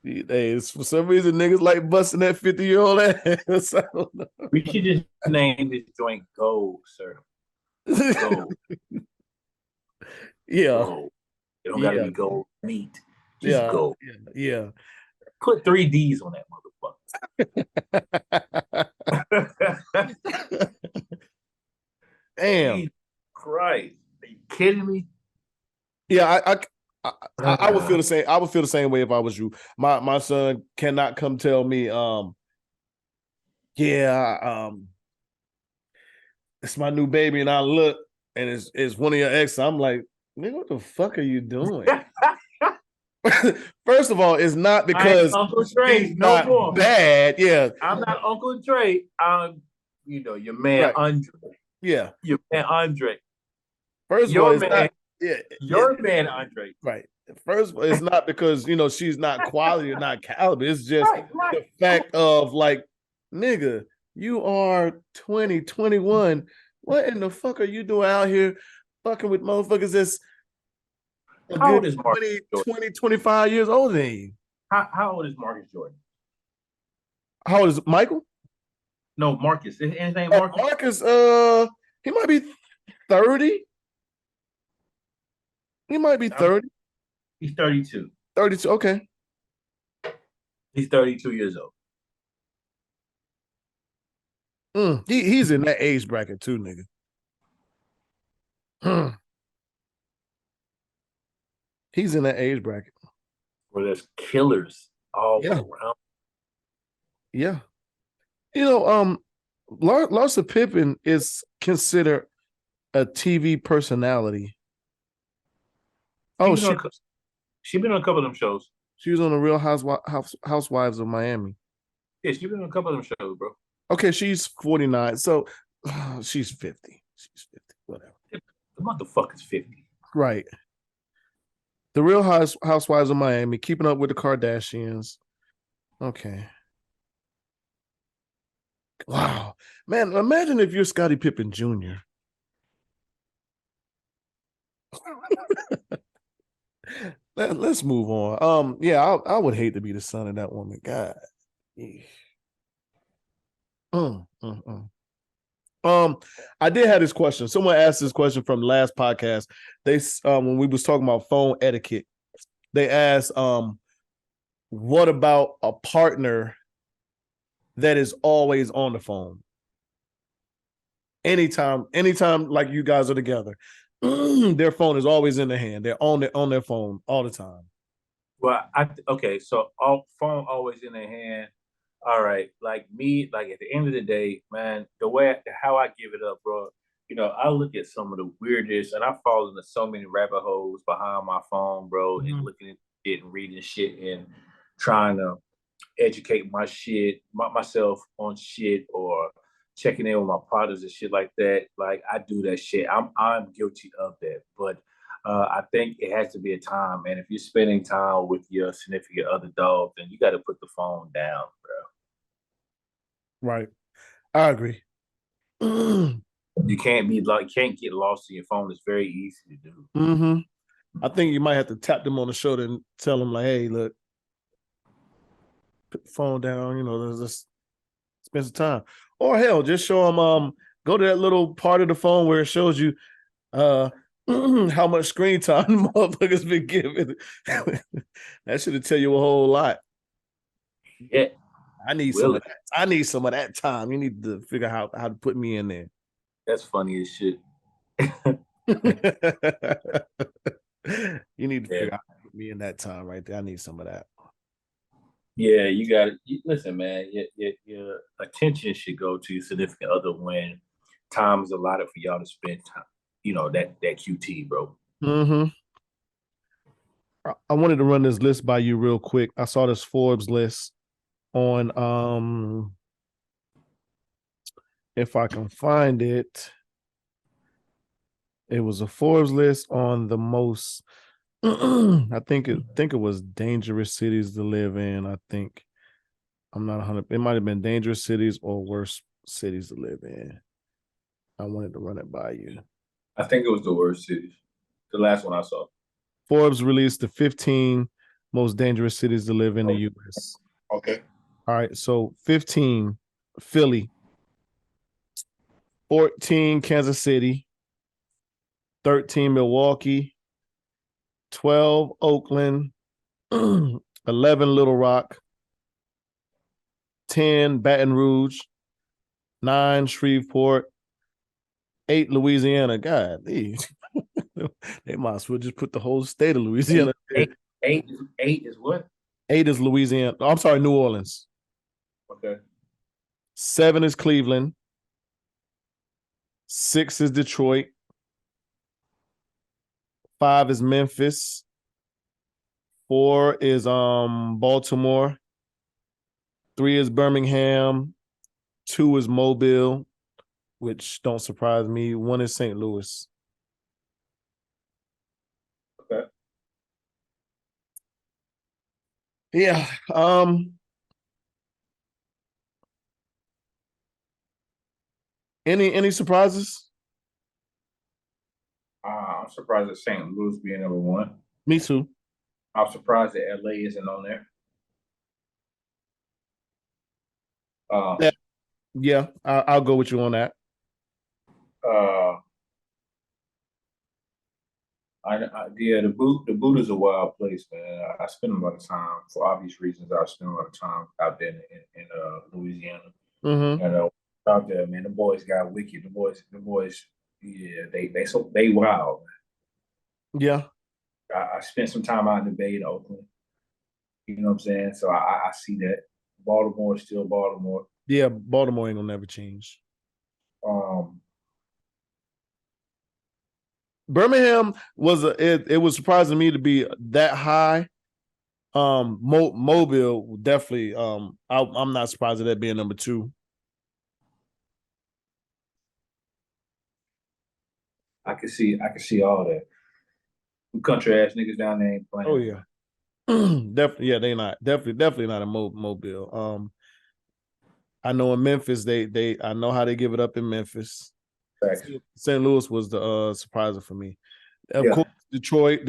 Hey, for some reason, niggas like busting that 50-year-old ass. I don't know. We should just name this joint Gold, sir. Gold. Yeah. Gold. It don't gotta be gold meat. Just gold. Yeah. Put 3 D's on that motherfucker. Damn. Jesus Christ. Are you kidding me? Yeah, I would feel the same. I would feel the same way if I was you. My son cannot come tell me, it's my new baby, and I look, and it's one of your exes. I'm like, nigga, what the fuck are you doing? First of all, it's not because Uncle Trey, no more bad. Yeah, I'm not Uncle Trey. I'm, your man Andre. Yeah, your man Andre. First of all, it's not. Your man Andre. Right. First of all, it's not because she's not quality or not caliber. It's just the fact of like, nigga, you are 20, 21. What in the fuck are you doing out here fucking with motherfuckers that's how old is 20, 25 years older than you? How old is Marcus Jordan? How old is Michael? No, Marcus. Is his name Marcus? Marcus, he might be 30. He might be 30. He's 32. 32, okay. He's 32 years old. He's in that age bracket too, nigga. He's in that age bracket. Where there's killers all around. Yeah. Larsa Pippen is considered a TV personality. She's been on a couple of them shows. She was on the Real Housewives of Miami. Yeah, she's been on a couple of them shows, bro. Okay, she's 49, so she's 50. She's 50, whatever. The motherfucker's 50. Right. The Real Housewives of Miami, Keeping Up with the Kardashians. Okay. Wow. Man, imagine if you're Scottie Pippen Jr. Let's move on. I would hate to be the son of that woman. God. I did have this question. Someone asked this question from the last podcast. They when we was talking about phone etiquette, they asked, what about a partner that is always on the phone? Anytime like you guys are together, their phone is always in their hand. They're on their phone all the time. Well, so phone always in their hand. All right, like me, like at the end of the day, man, how I give it up, bro. I look at some of the weirdest, and I fall into so many rabbit holes behind my phone, bro, and looking at it and reading shit and trying to educate myself on shit, or checking in with my partners and shit like that. Like I do that shit. I'm guilty of that, but I think it has to be a time, man. If you're spending time with your significant other, dog, then you got to put the phone down, bro. Right, I agree. You can't get lost in your phone. It's very easy to do. Mm-hmm. I think you might have to tap them on the shoulder and tell them, like, hey, look, put the phone down, let's just spend some time. Or hell, just show them, go to that little part of the phone where it shows you how much screen time the motherfuckers been given. That should tell you a whole lot. Yeah. I need some of that. I need some of that time. You need to figure out how to put me in there. That's funny as shit. You need to figure out how to put me in that time right there. I need some of that. Yeah, you got it. Listen, man, your attention should go to your significant other when time is allotted for y'all to spend time. That QT, bro. Mm-hmm. I wanted to run this list by you real quick. I saw this Forbes list on if I can find it. It was a Forbes list on the most I think it was dangerous cities to live in. I think I'm not 100. It might have been dangerous cities or worst cities to live in. I wanted to run it by you. I think it was the worst cities. The last one I saw. Forbes released the 15 most dangerous cities to live in the U.S. Okay. All right. So 15, Philly. 14, Kansas City. 13, Milwaukee. 12, Oakland. 11, Little Rock. 10, Baton Rouge. 9, Shreveport. 8, Louisiana. God, they might as well just put the whole state of Louisiana. Eight is what? 8 is Louisiana. I'm sorry, New Orleans. Okay. 7 is Cleveland. 6 is Detroit. 5 is Memphis. 4 is Baltimore. 3 is Birmingham. 2 is Mobile, which don't surprise me. 1 is St. Louis. Okay. Yeah. Any surprises? I'm surprised at St. Louis being number one. Me too. I'm surprised that LA isn't on there. Yeah, I'll go with you on that. The boot is a wild place, man. I spend a lot of time, for obvious reasons. I spend a lot of time out there in Louisiana. Mm-hmm. And out there, man, the boys got wicked. The boys, yeah, they wild. Man. Yeah. I spent some time out in the Bay in Oakland. You know what I'm saying? So I see that. Baltimore is still Baltimore. Yeah, Baltimore ain't gonna never change. Birmingham it was surprising me to be that high. Mobile definitely. I'm not surprised at that being number 2. I can see all that. Country ass niggas down there ain't playing. Oh yeah. Definitely, yeah, they not definitely not a Mobile. I know in Memphis, I know how they give it up in Memphis. Facts. St. Louis was the surpriser for me. Of course, Detroit.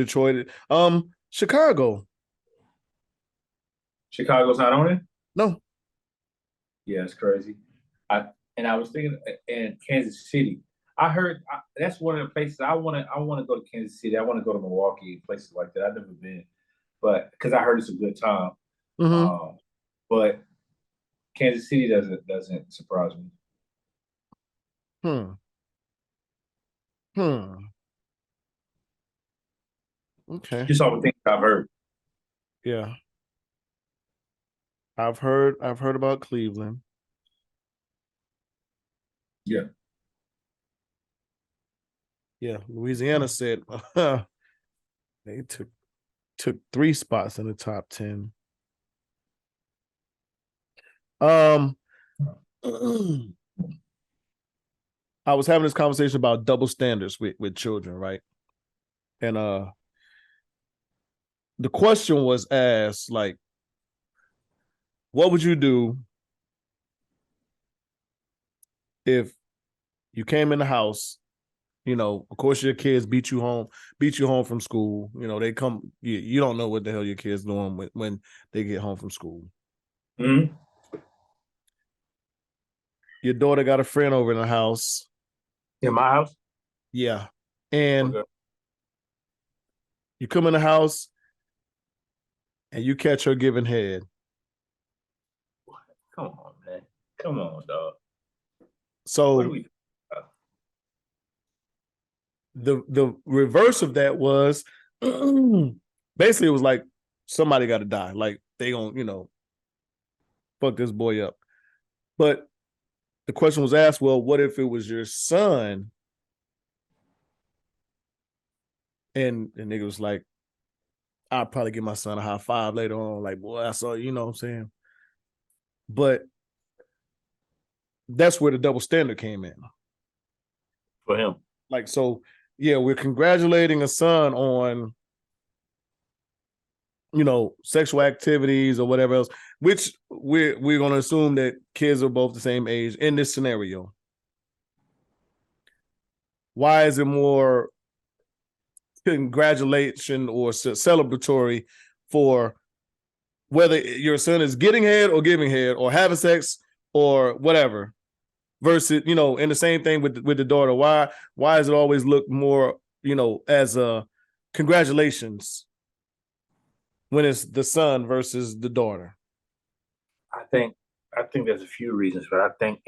Chicago. Chicago's not on it? No. Yeah, it's crazy. And I was thinking, in Kansas City, I heard that's one of the places I want to. I want to go to Kansas City. I want to go to Milwaukee, places like that. I've never been, but because I heard it's a good time. Mm-hmm. But Kansas City doesn't surprise me. Okay. Just all the things I've heard. Yeah. I've heard about Cleveland. Yeah. Yeah. Louisiana said they took 3 spots in the top 10. I was having this conversation about double standards with children, right? And the question was asked, like, what would you do if you came in the house, of course your kids beat you home from school. They come, you don't know what the hell your kids doing when they get home from school. Mm-hmm. Your daughter got a friend over in the house. In my house? Yeah. And you come in the house and you catch her giving head. Come on, man. Come on, dog. So the reverse of that was basically it was like somebody got to die. Like they gonna, fuck this boy up. But the question was asked, well, what if it was your son? And the nigga was like, I'll probably give my son a high five later on. Like, boy, I saw, you know what I'm saying? But that's where the double standard came in. For him. Like, so, yeah, we're congratulating a son on, sexual activities or whatever else, which we're going to assume that kids are both the same age in this scenario. Why is it more congratulation or celebratory for whether your son is getting head or giving head or having sex or whatever, versus, and the same thing with the daughter? Why does it always look more, as a congratulations when it's the son versus the daughter? I think there's a few reasons, but I think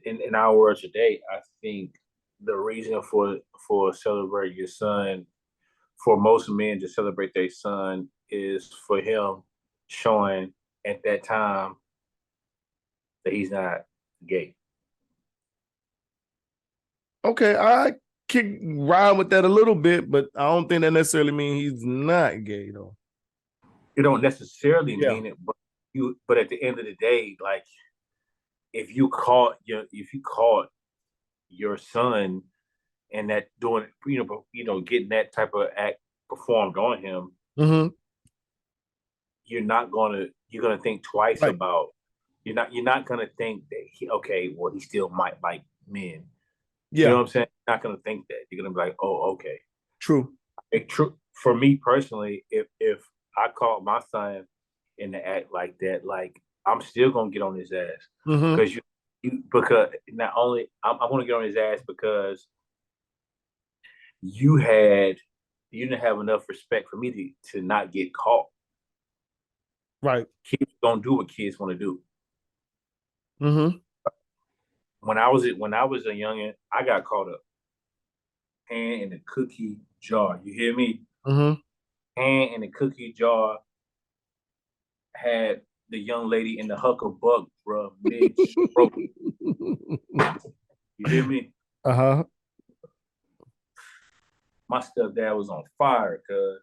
in our world today, I think the reason for celebrating your son, for most men to celebrate their son, is for him showing at that time that he's not gay. Okay, I can rhyme with that a little bit, but I don't think that necessarily means he's not gay, though. You don't necessarily mean it, but at the end of the day, like if you caught your son and that doing, getting that type of act performed on him, mm-hmm. you're gonna think twice about. You're not gonna think that he still might like men. Yeah. You know what I'm saying? You're not gonna think that. You're gonna be like, oh, okay. True. True. For me personally, if I caught my son in the act like that, like I'm still gonna get on his ass, because because not only I'm gonna get on his ass because you didn't have enough respect for me to not get caught. Right. Kids don't do what kids want to do. Mm-hmm. When I was a youngin', I got caught up. Hand in the cookie jar. You hear me? Mm-hmm. Hand in the cookie jar had the young lady in the hucklebuck, bro. Mid-stroke. You hear me? Uh-huh. My stepdad was on fire, cuz.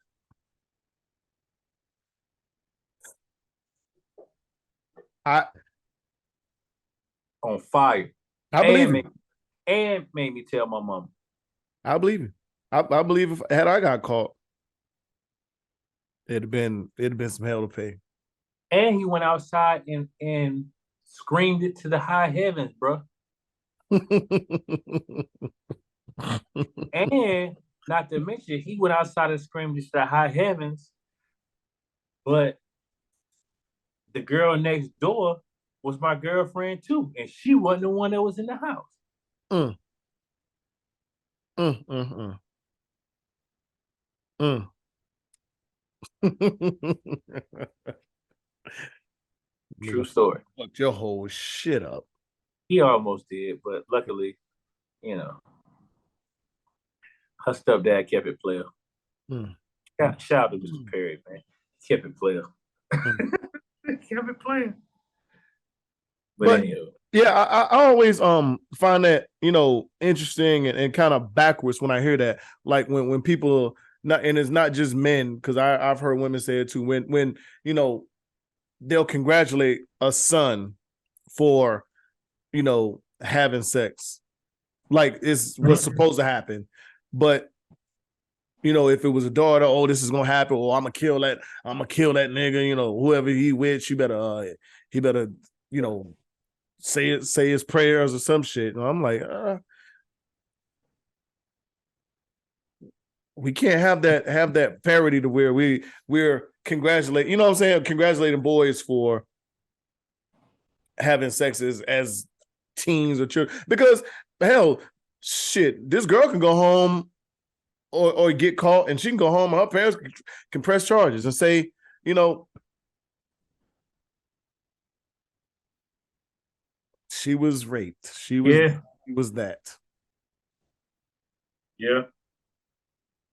On fire. I believe it. And made me tell my mom. I believe it. I believe if had I got caught, it'd have been some hell to pay. And he went outside and screamed it to the high heavens, bro. And not to mention, he went outside and screamed it to the high heavens, but the girl next door was my girlfriend too, and she wasn't the one that was in the house. Mm. Mm, mm, mm. True Nigga story. fucked your whole shit up. He almost did, but luckily, you know, her stepdad kept it player. Mm. Shout out to Mr. Perry, man. Kept it player. Mm. Kept it playing. But anyway. yeah, I always find that, you know, interesting and kind of backwards when I hear that. Like when people not, and it's not just men, because I've heard women say it too, when you know, they'll congratulate a son for, you know, having sex. Like it's what's supposed to happen. But you know, if it was a daughter, oh, this is gonna happen, or I'm gonna kill that nigga, you know, whoever he with, he better, you know, say his prayers or some shit. And I'm like, we can't have that parity to where we're congratulating, you know what I'm saying, congratulating boys for having sex as teens or children. Because hell, shit, this girl can go home or get caught, and she can go home, and her parents can press charges and say, you know, she was raped. She was that. Yeah.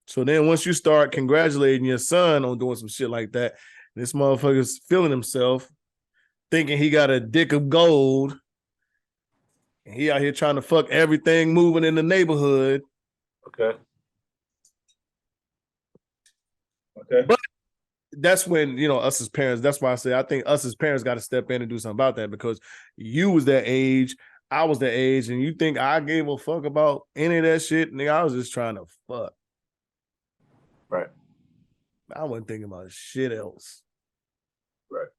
So then once you start congratulating your son on doing some shit like that, this motherfucker's feeling himself, thinking he got a dick of gold, and he out here trying to fuck everything moving in the neighborhood. Okay. But that's when, you know, us as parents, that's why I say I think us as parents got to step in and do something about that, because you was that age, I was that age, and you think I gave a fuck about any of that shit? Nigga, I was just trying to fuck. Right. I wasn't thinking about shit else. Right.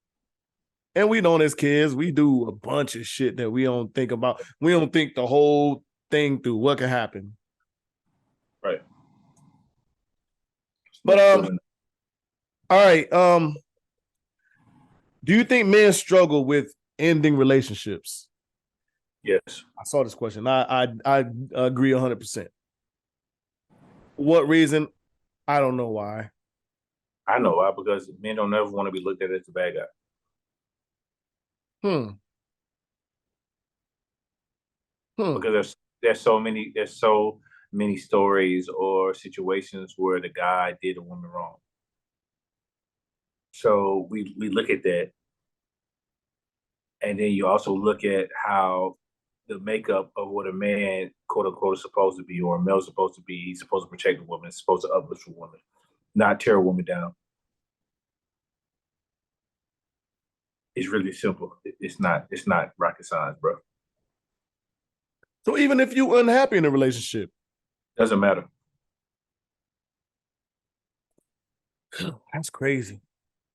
And we know as kids, we do a bunch of shit that we don't think about. We don't think the whole thing through what could happen. Right. But all right. Do you think men struggle with ending relationships? Yes. I saw this question. I agree 100%. What reason? I don't know why. I know why, because men don't ever want to be looked at as a bad guy. Because there's so many stories or situations where the guy did a woman wrong. So we look at that, and then you also look at how the makeup of what a man, quote unquote, is supposed to be, or a male is supposed to be. He's supposed to protect a woman. He's supposed to uplift a woman, not tear a woman down. It's really simple. It's not rocket science, bro. So even if you're unhappy in a relationship, doesn't matter. That's crazy.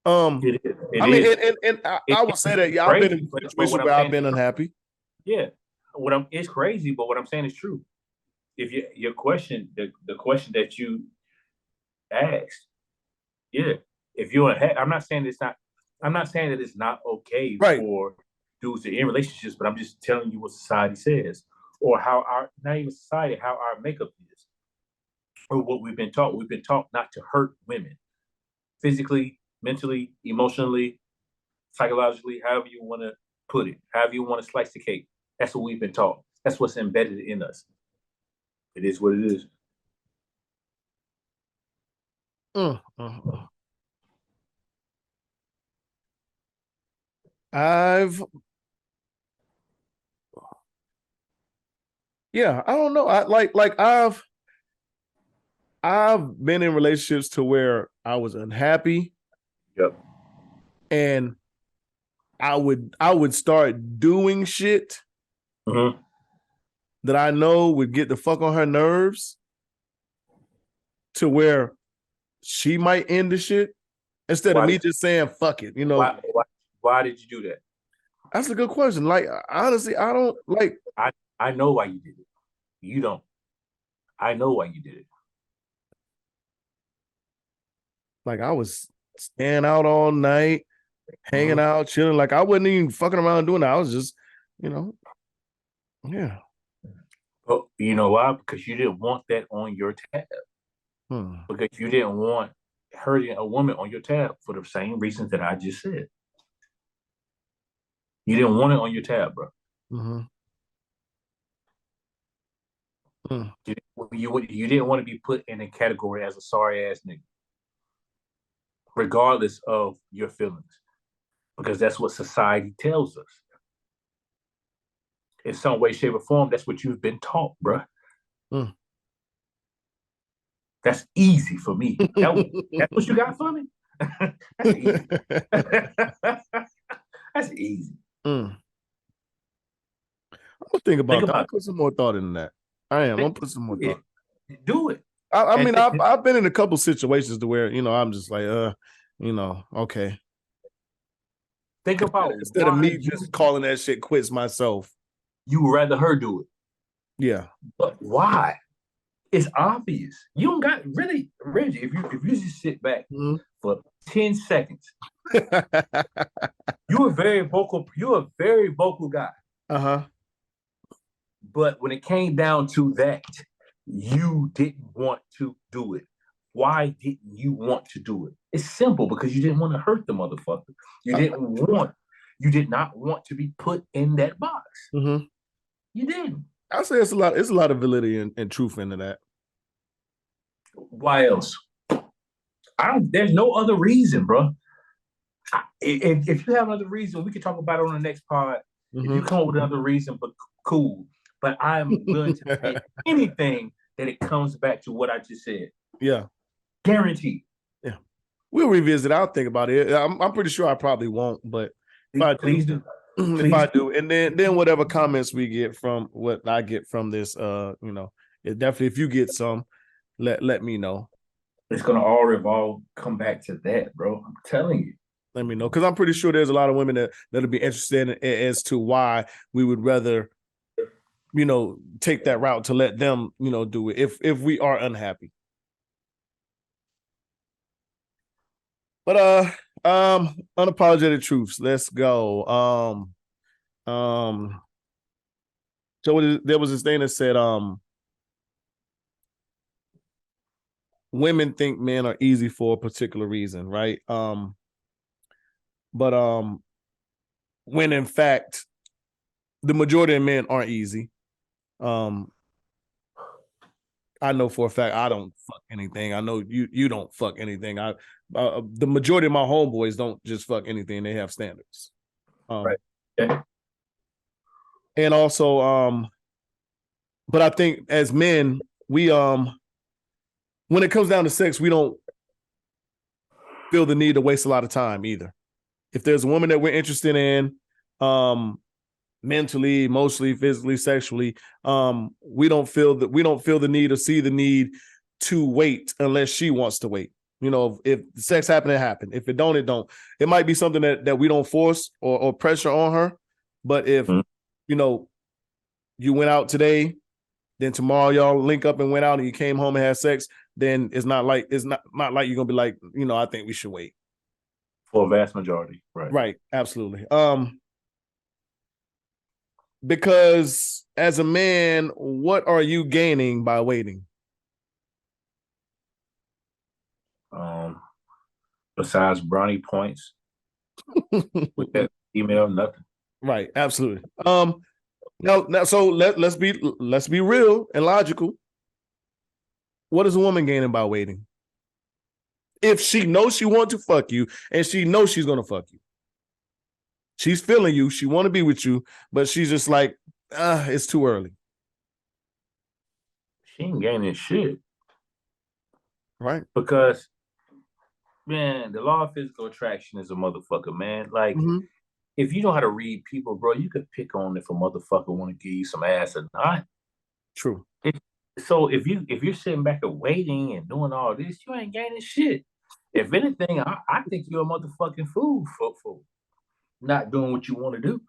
It is. I mean, and I would say that, yeah, I've been in situations where I've been unhappy. Yeah, it's crazy, but what I'm saying is true. If your question, the question that you asked, yeah, if you're unhappy, I'm not saying that it's not okay for dudes to end relationships, but I'm just telling you what society says, or how not even society, how our makeup is, or what we've been taught. We've been taught not to hurt women, physically, mentally, emotionally, psychologically, however you want to put it, however you want to slice the cake. That's what we've been taught. That's what's embedded in us. It is what it is. I don't know. I've been in relationships to where I was unhappy. Yep. And I would start doing shit that I know would get the fuck on her nerves, to where she might end the shit instead of me just saying fuck it, you know. Why did you do that? That's a good question. Like, honestly, I don't like. I know why you did it. You don't. I know why you did it. Like, I was staying out all night. hanging out, chilling. Like I wasn't even fucking around doing that. I was just, you know, yeah. But you know why? Because you didn't want that on your tab. Because you didn't want hurting a woman on your tab for the same reasons that I just said. You didn't want it on your tab, bro. You didn't want to be put in a category as a sorry ass nigga, regardless of your feelings, because that's what society tells us. In some way, shape, or form, that's what you've been taught, bro. That's easy for me. That's what you got for me? That's easy. That's easy. I'm gonna think about that. I'll put some more thought in that. I am. I'm gonna put some more thought. Do it. I mean, I've been in a couple situations to where, you know, I'm just like, you know, okay. Think about instead of me just calling that shit quits myself. You would rather her do it. Yeah. But why? It's obvious. You don't got really, Reggie, if you just sit back for 10 seconds, you're a very vocal guy. But when it came down to that, you didn't want to do it. Why didn't you want to do it? It's simple, because you didn't want to hurt the motherfucker. You did not want to be put in that box. You didn't. I say it's a lot of validity and truth into that. Why else? There's no other reason, bro. If you have another reason, we can talk about it on the next pod. If you come up with another reason, but cool. But I'm willing to pay anything that it comes back to what I just said. Yeah. Guaranteed. Yeah. We'll revisit. I'll think about it. I'm pretty sure I probably won't, but please do. If I do, and then whatever comments we get from what I get from this, you know, it definitely, if you get some, let me know. It's gonna all come back to that, bro. I'm telling you. Let me know, because I'm pretty sure there's a lot of women that'll be interested in as to why we would rather, you know, take that route to let them, you know, do it if we are unhappy. But unapologetic truths. Let's go. So there was this thing that said, women think men are easy for a particular reason, right? But when in fact, the majority of men aren't easy. I know for a fact I don't fuck anything. I know you don't fuck anything. The majority of my homeboys don't just fuck anything. They have standards. Right. Yeah. And also, but I think as men, we when it comes down to sex, we don't feel the need to waste a lot of time either. If there's a woman that we're interested in, mentally, emotionally, physically, sexually, we don't feel the need or see the need to wait unless she wants to wait. You know, if sex happen, it happen. If it don't, it don't. It might be something that we don't force or pressure on her. But if you know, you went out today, then tomorrow y'all link up and went out and you came home and had sex, then it's not like you're gonna be like, you know, I think we should wait. For a vast majority, right? Right, absolutely. Because as a man, what are you gaining by waiting? Besides brownie points with that email, nothing. Right, absolutely. Now, so let's be real and logical. What is a woman gaining by waiting? If she knows she wants to fuck you and she knows she's gonna fuck you, she's feeling you, she want to be with you, but she's just like, it's too early. She ain't gaining shit, right? Because, man, the law of physical attraction is a motherfucker, man. Like, if you know how to read people, bro, you could pick on if a motherfucker want to give you some ass or not. True. So if you're sitting back and waiting and doing all this, you ain't gaining shit. If anything, I think you're a motherfucking fool for not doing what you want to do.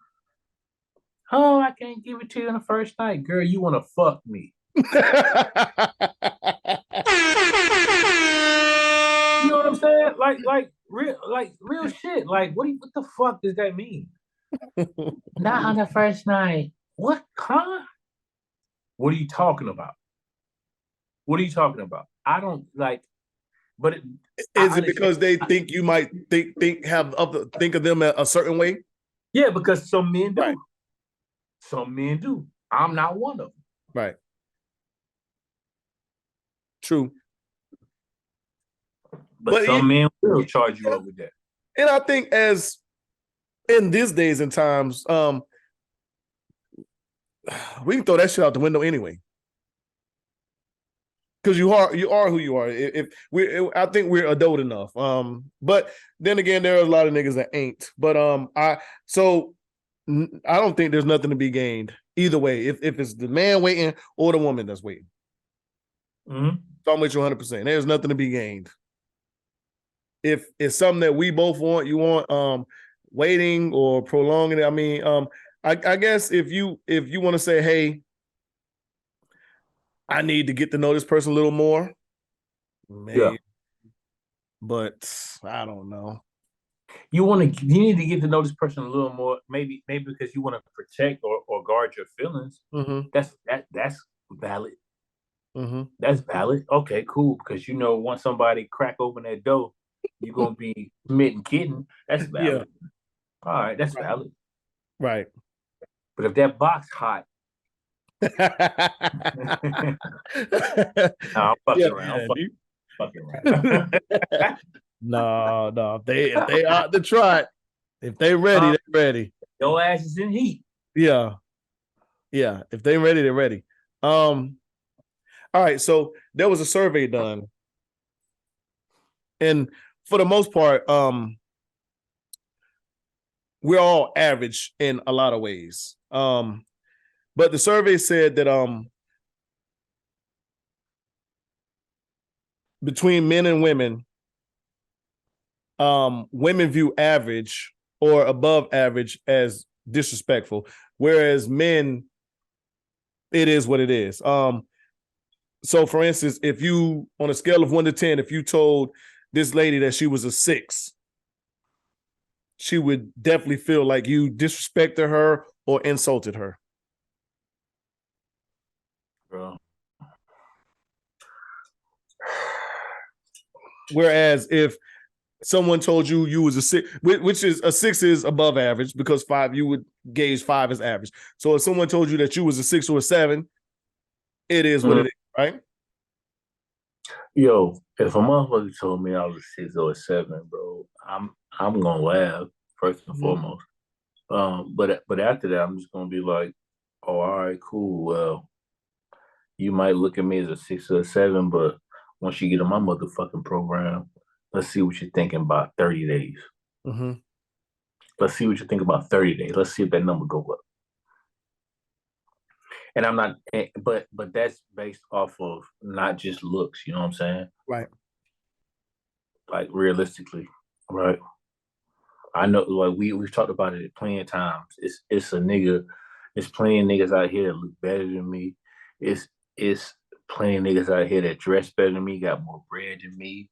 Oh, I can't give it to you on the first night. Girl, you want to fuck me. You know what I'm saying? real shit. Like, what the fuck does that mean? Not on the first night. What? Huh? What are you talking about? What are you talking about? I don't like. But is it because they think you might think of them a certain way? Yeah, because some men do. Right. Some men do. I'm not one of them. Right. True. But some men will charge you up with that. And I think as in these days and times, we can throw that shit out the window anyway. Because you are who you are. I think we're adult enough. But then again, there are a lot of niggas that ain't. But I don't think there's nothing to be gained either way. If it's the man waiting or the woman that's waiting. Mm-hmm. So I'm with you 100%. There's nothing to be gained. If it's something that we both want, you want waiting or prolonging it. I mean, I guess if you want to say, hey, I need to get to know this person a little more, maybe. Yeah. But I don't know. You need to get to know this person a little more, maybe because you want to protect or guard your feelings. Mm-hmm. That's valid. Mm-hmm. That's valid. Okay, cool. Because once somebody crack open that door, you're gonna be smitten kitten. That's valid. Yeah. All right, that's valid. Right. But if that box hot, no, I'm fucking around. Fucking around. No. If they out to try it, if they ready, they're ready. Your ass is in heat. Yeah. If they ready, they're ready. All right. So there was a survey done, and for the most part, we're all average in a lot of ways. But the survey said that between men and women, women view average or above average as disrespectful, whereas men, it is what it is. So for instance, if you, on a scale of 1 to 10, if you told this lady that she was a 6, she would definitely feel like you disrespected her or insulted her. Bro. Whereas if someone told you was a 6, which is a 6 is above average, because 5, you would gauge 5 as average. So if someone told you that you was a 6 or a 7, it is what it is, right? Yo, if a motherfucker told me I was a 6 or a 7, bro, I'm gonna laugh first and foremost. But after that, I'm just gonna be like, oh, all right, cool. Well, you might look at me as a 6 or a 7, but once you get in my motherfucking program, let's see what you're thinking about 30 days. Mm-hmm. Let's see what you think about 30 days. Let's see if that number go up. And I'm not, but that's based off of not just looks, you know what I'm saying? Right. Like realistically, right? I know, like we've talked about it at plenty of times. It's a nigga, it's plenty of niggas out here that look better than me. It's plenty of niggas out here that dress better than me, got more bread than me.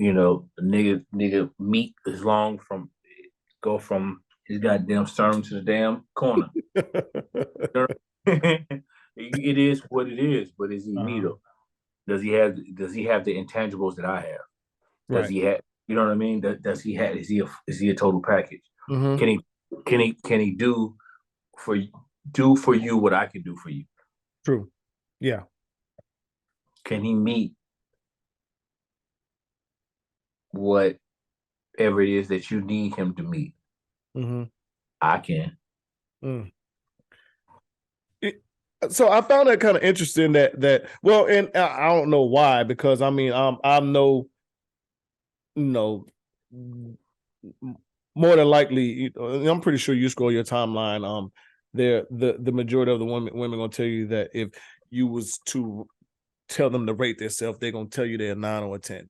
Nigga meat is long go from his goddamn sternum to the damn corner. It is what it is, but is he me though? Does he have the intangibles that I have? Does he have, you know what I mean? Does he have, is he a total package? Mm-hmm. Can he do for you what I can do for you? True. Yeah. Can he meet whatever it is that you need him to meet? Mm-hmm. I can. So I found that kind of interesting that well, and I don't know why, because I mean I'm no, more than likely, I'm pretty sure you scroll your timeline. The majority of the women gonna tell you that if you was to tell them to rate themselves, they're gonna tell you they're a 9 or a 10.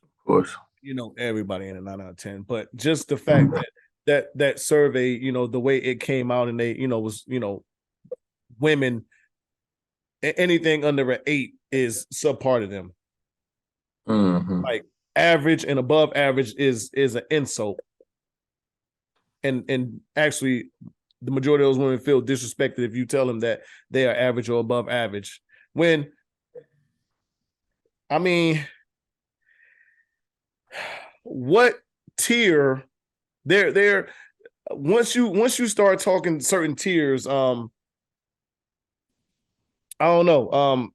Of course. Everybody in a 9 out of 10. But just the fact that survey, the way it came out, and they, was, women, anything under an 8 is subpar to them. Mm-hmm. Like average and above average is an insult. And actually, the majority of those women feel disrespected if you tell them that they are average or above average. When, I mean, what tier there once you start talking certain tiers, I don't know.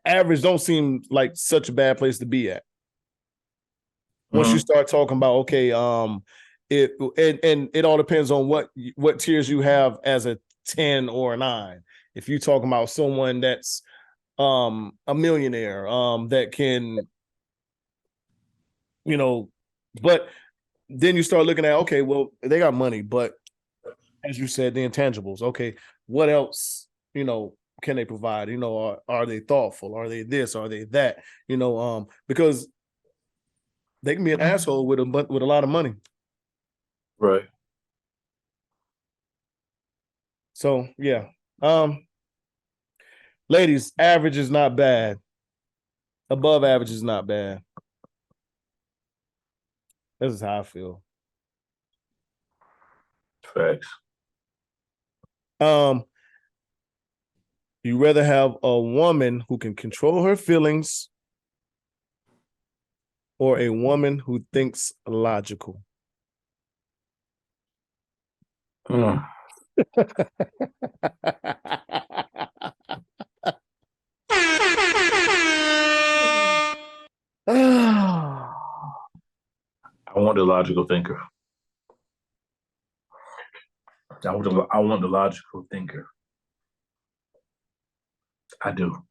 Average don't seem like such a bad place to be at. Once you start talking about, okay, it and it all depends on what tiers you have as a 10 or a 9. If you're talking about someone that's a millionaire, that can, but then you start looking at, okay, well, they got money, but as you said, the intangibles. Okay, what else, can they provide? Are they thoughtful? Are they this? Are they that? Because they can be an asshole with a lot of money. Right. So yeah. Ladies, average is not bad. Above average is not bad. This is how I feel. Facts. You rather have a woman who can control her feelings or a woman who thinks logical? I want the logical thinker. I want the logical thinker. I do.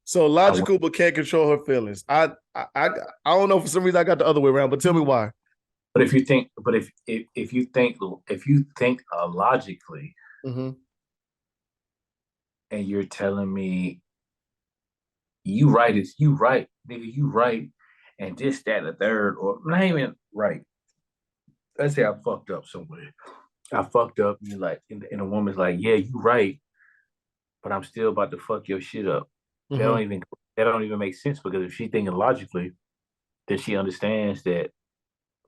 So logical, but can't control her feelings. I don't know, for some reason I got the other way around, but tell me why. But if you think logically, mm-hmm. and you're telling me you right, nigga, you right, and this, that, the third, or not even right. Let's say I fucked up somewhere. I fucked up, and you're like, and a woman's like, yeah, you right, but I'm still about to fuck your shit up. Mm-hmm. That don't even make sense, because if she's thinking logically, then she understands that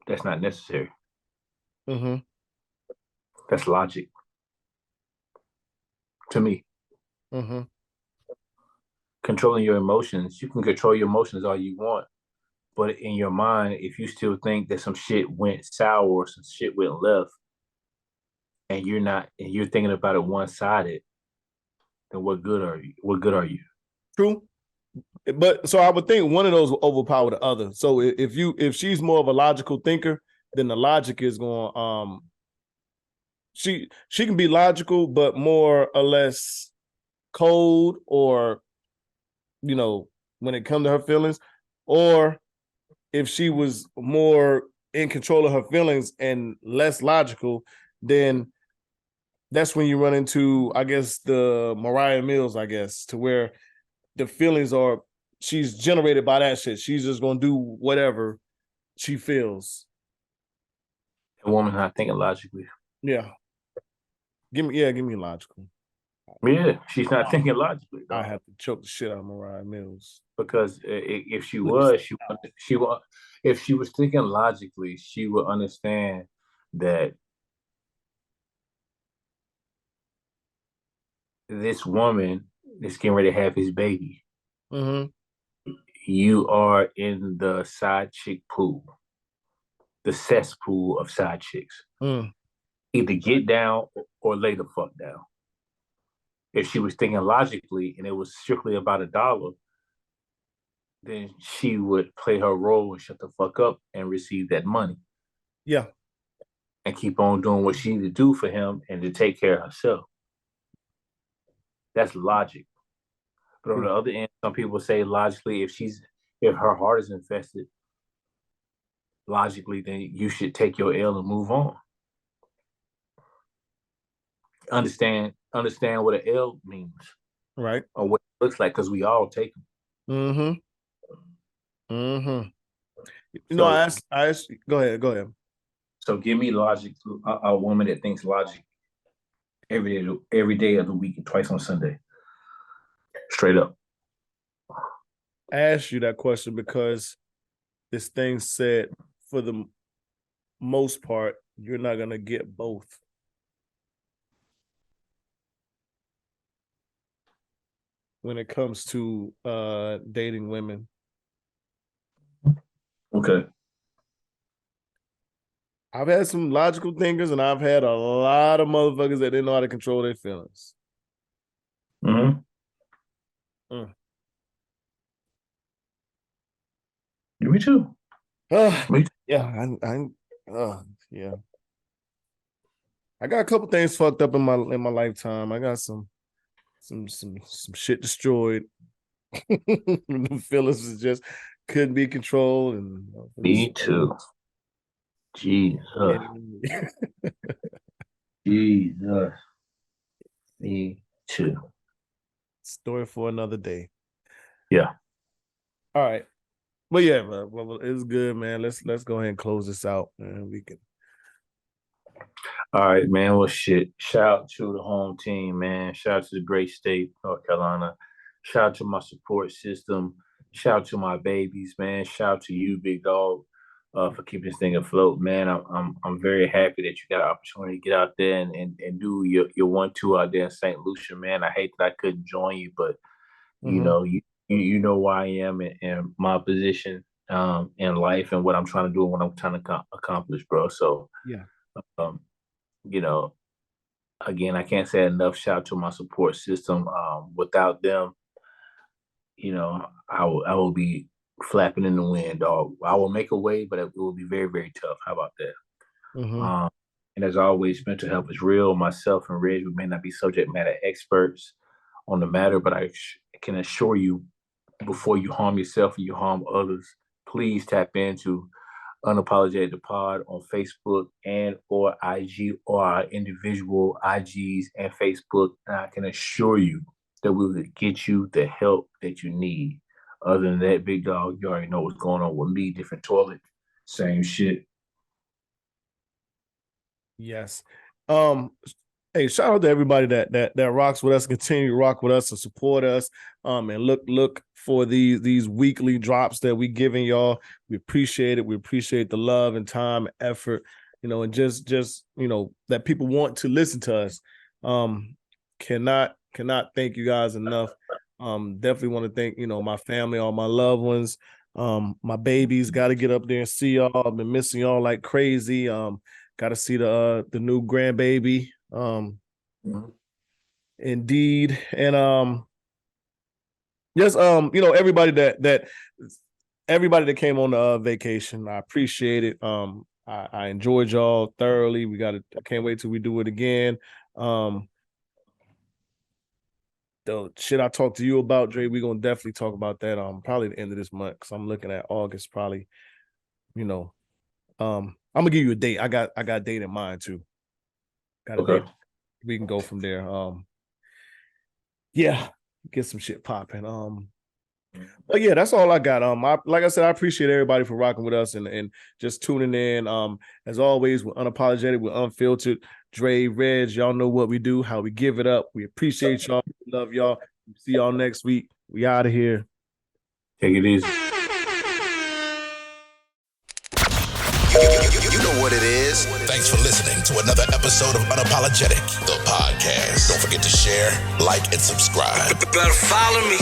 that's not necessary. Mm-hmm. That's logic to me. Mm-hmm. Controlling your emotions, you can control your emotions all you want, but in your mind, if you still think that some shit went sour or some shit went left, and you're thinking about it one-sided, then what good are you? True. But so I would think one of those will overpower the other. So if she's more of a logical thinker, then the logic is going, she can be logical, but more or less cold, or when it comes to her feelings. Or if she was more in control of her feelings and less logical, then that's when you run into, I guess, the Moriah Mills, I guess, to where the feelings are, she's generated by that shit. She's just gonna do whatever she feels. A woman not thinking logically. Yeah. Give me logical. Yeah, she's not thinking logically. I have to choke the shit out of Moriah Mills. Because if she was thinking logically, she would understand that this woman is getting ready to have his baby. Mm-hmm. You are in the side chick pool, the cesspool of side chicks. Either get down or lay the fuck down. If she was thinking logically and it was strictly about $1, then she would play her role and shut the fuck up and receive that money. Yeah. And keep on doing what she needed to do for him and to take care of herself. That's logic. But on the other end, some people say logically, if her heart is infested, logically, then you should take your L and move on. Understand what an L means. Right. Or what it looks like, because we all take them. Mm-hmm. I asked, go ahead. So give me logic, a woman that thinks logic every day of the week and twice on Sunday. Straight up. asked you that question because this thing said, for the most part, you're not gonna get both. When it comes to dating women. Okay. I've had some logical thinkers, and I've had a lot of motherfuckers that didn't know how to control their feelings. Mm-hmm. Me too. Me too. Yeah, yeah. I got a couple things fucked up in my lifetime. I got some shit destroyed. The feelings just couldn't be controlled, and me too. Jesus. Jesus. Me too. Story for another day. Yeah. All right. But yeah, well, it's good, man. Let's go ahead and close this out, and we can. All right, man. Well, shit. Shout out to the home team, man. Shout out to the great state, North Carolina. Shout out to my support system. Shout out to my babies, man. Shout out to you, big dog, for keeping this thing afloat, man. I'm very happy that you got an opportunity to get out there and do your 1-2 out there in St. Lucia, man. I hate that I couldn't join you, but you know you know where I am and my position in life and what I'm trying to do and what I'm trying to accomplish, bro. So yeah. You know, again, I can't say enough. Shout out to my support system. Without them, you know, I will be flapping in the wind, dog. I will make a way, but it will be very, very tough. How about that? Mm-hmm. And as always, mental health is real. Myself and Reg, we may not be subject matter experts on the matter, but I can assure you, before you harm yourself and you harm others, please tap into Unapologetic Pod on Facebook and or IG or our individual IGs and Facebook. And I can assure you that we will get you the help that you need. Other than that, big dog, you already know what's going on with me. Different toilet, same shit. Yes. Hey, shout out to everybody that rocks with us, continue to rock with us and support us. And look for these weekly drops that we giving y'all. We appreciate it. We appreciate the love and time, and effort, and just that people want to listen to us. Cannot thank you guys enough. Definitely want to thank, my family, all my loved ones. My babies, got to get up there and see y'all. I've been missing y'all like crazy. Got to see the new grandbaby. Indeed. And just everybody that came on the vacation, I appreciate it. I enjoyed y'all thoroughly. I can't wait till we do it again. The shit I talked to you about, Dre, we're gonna definitely talk about that probably the end of this month, because I'm looking at August probably. I'm gonna give you a date. I got a date in mind too. Got a date. We can go from there. Yeah, get some shit popping. But yeah, that's all I got. Like I said, I appreciate everybody for rocking with us and just tuning in. As always, we're unapologetic, we're unfiltered. Dre, Reg, y'all know what we do, how we give it up. We appreciate y'all. We love y'all. See y'all next week. We out of here. Take it easy. You know what it is. Thanks for listening to another episode of Unapologetic, the podcast. Don't forget to share, like, and subscribe. Better follow me.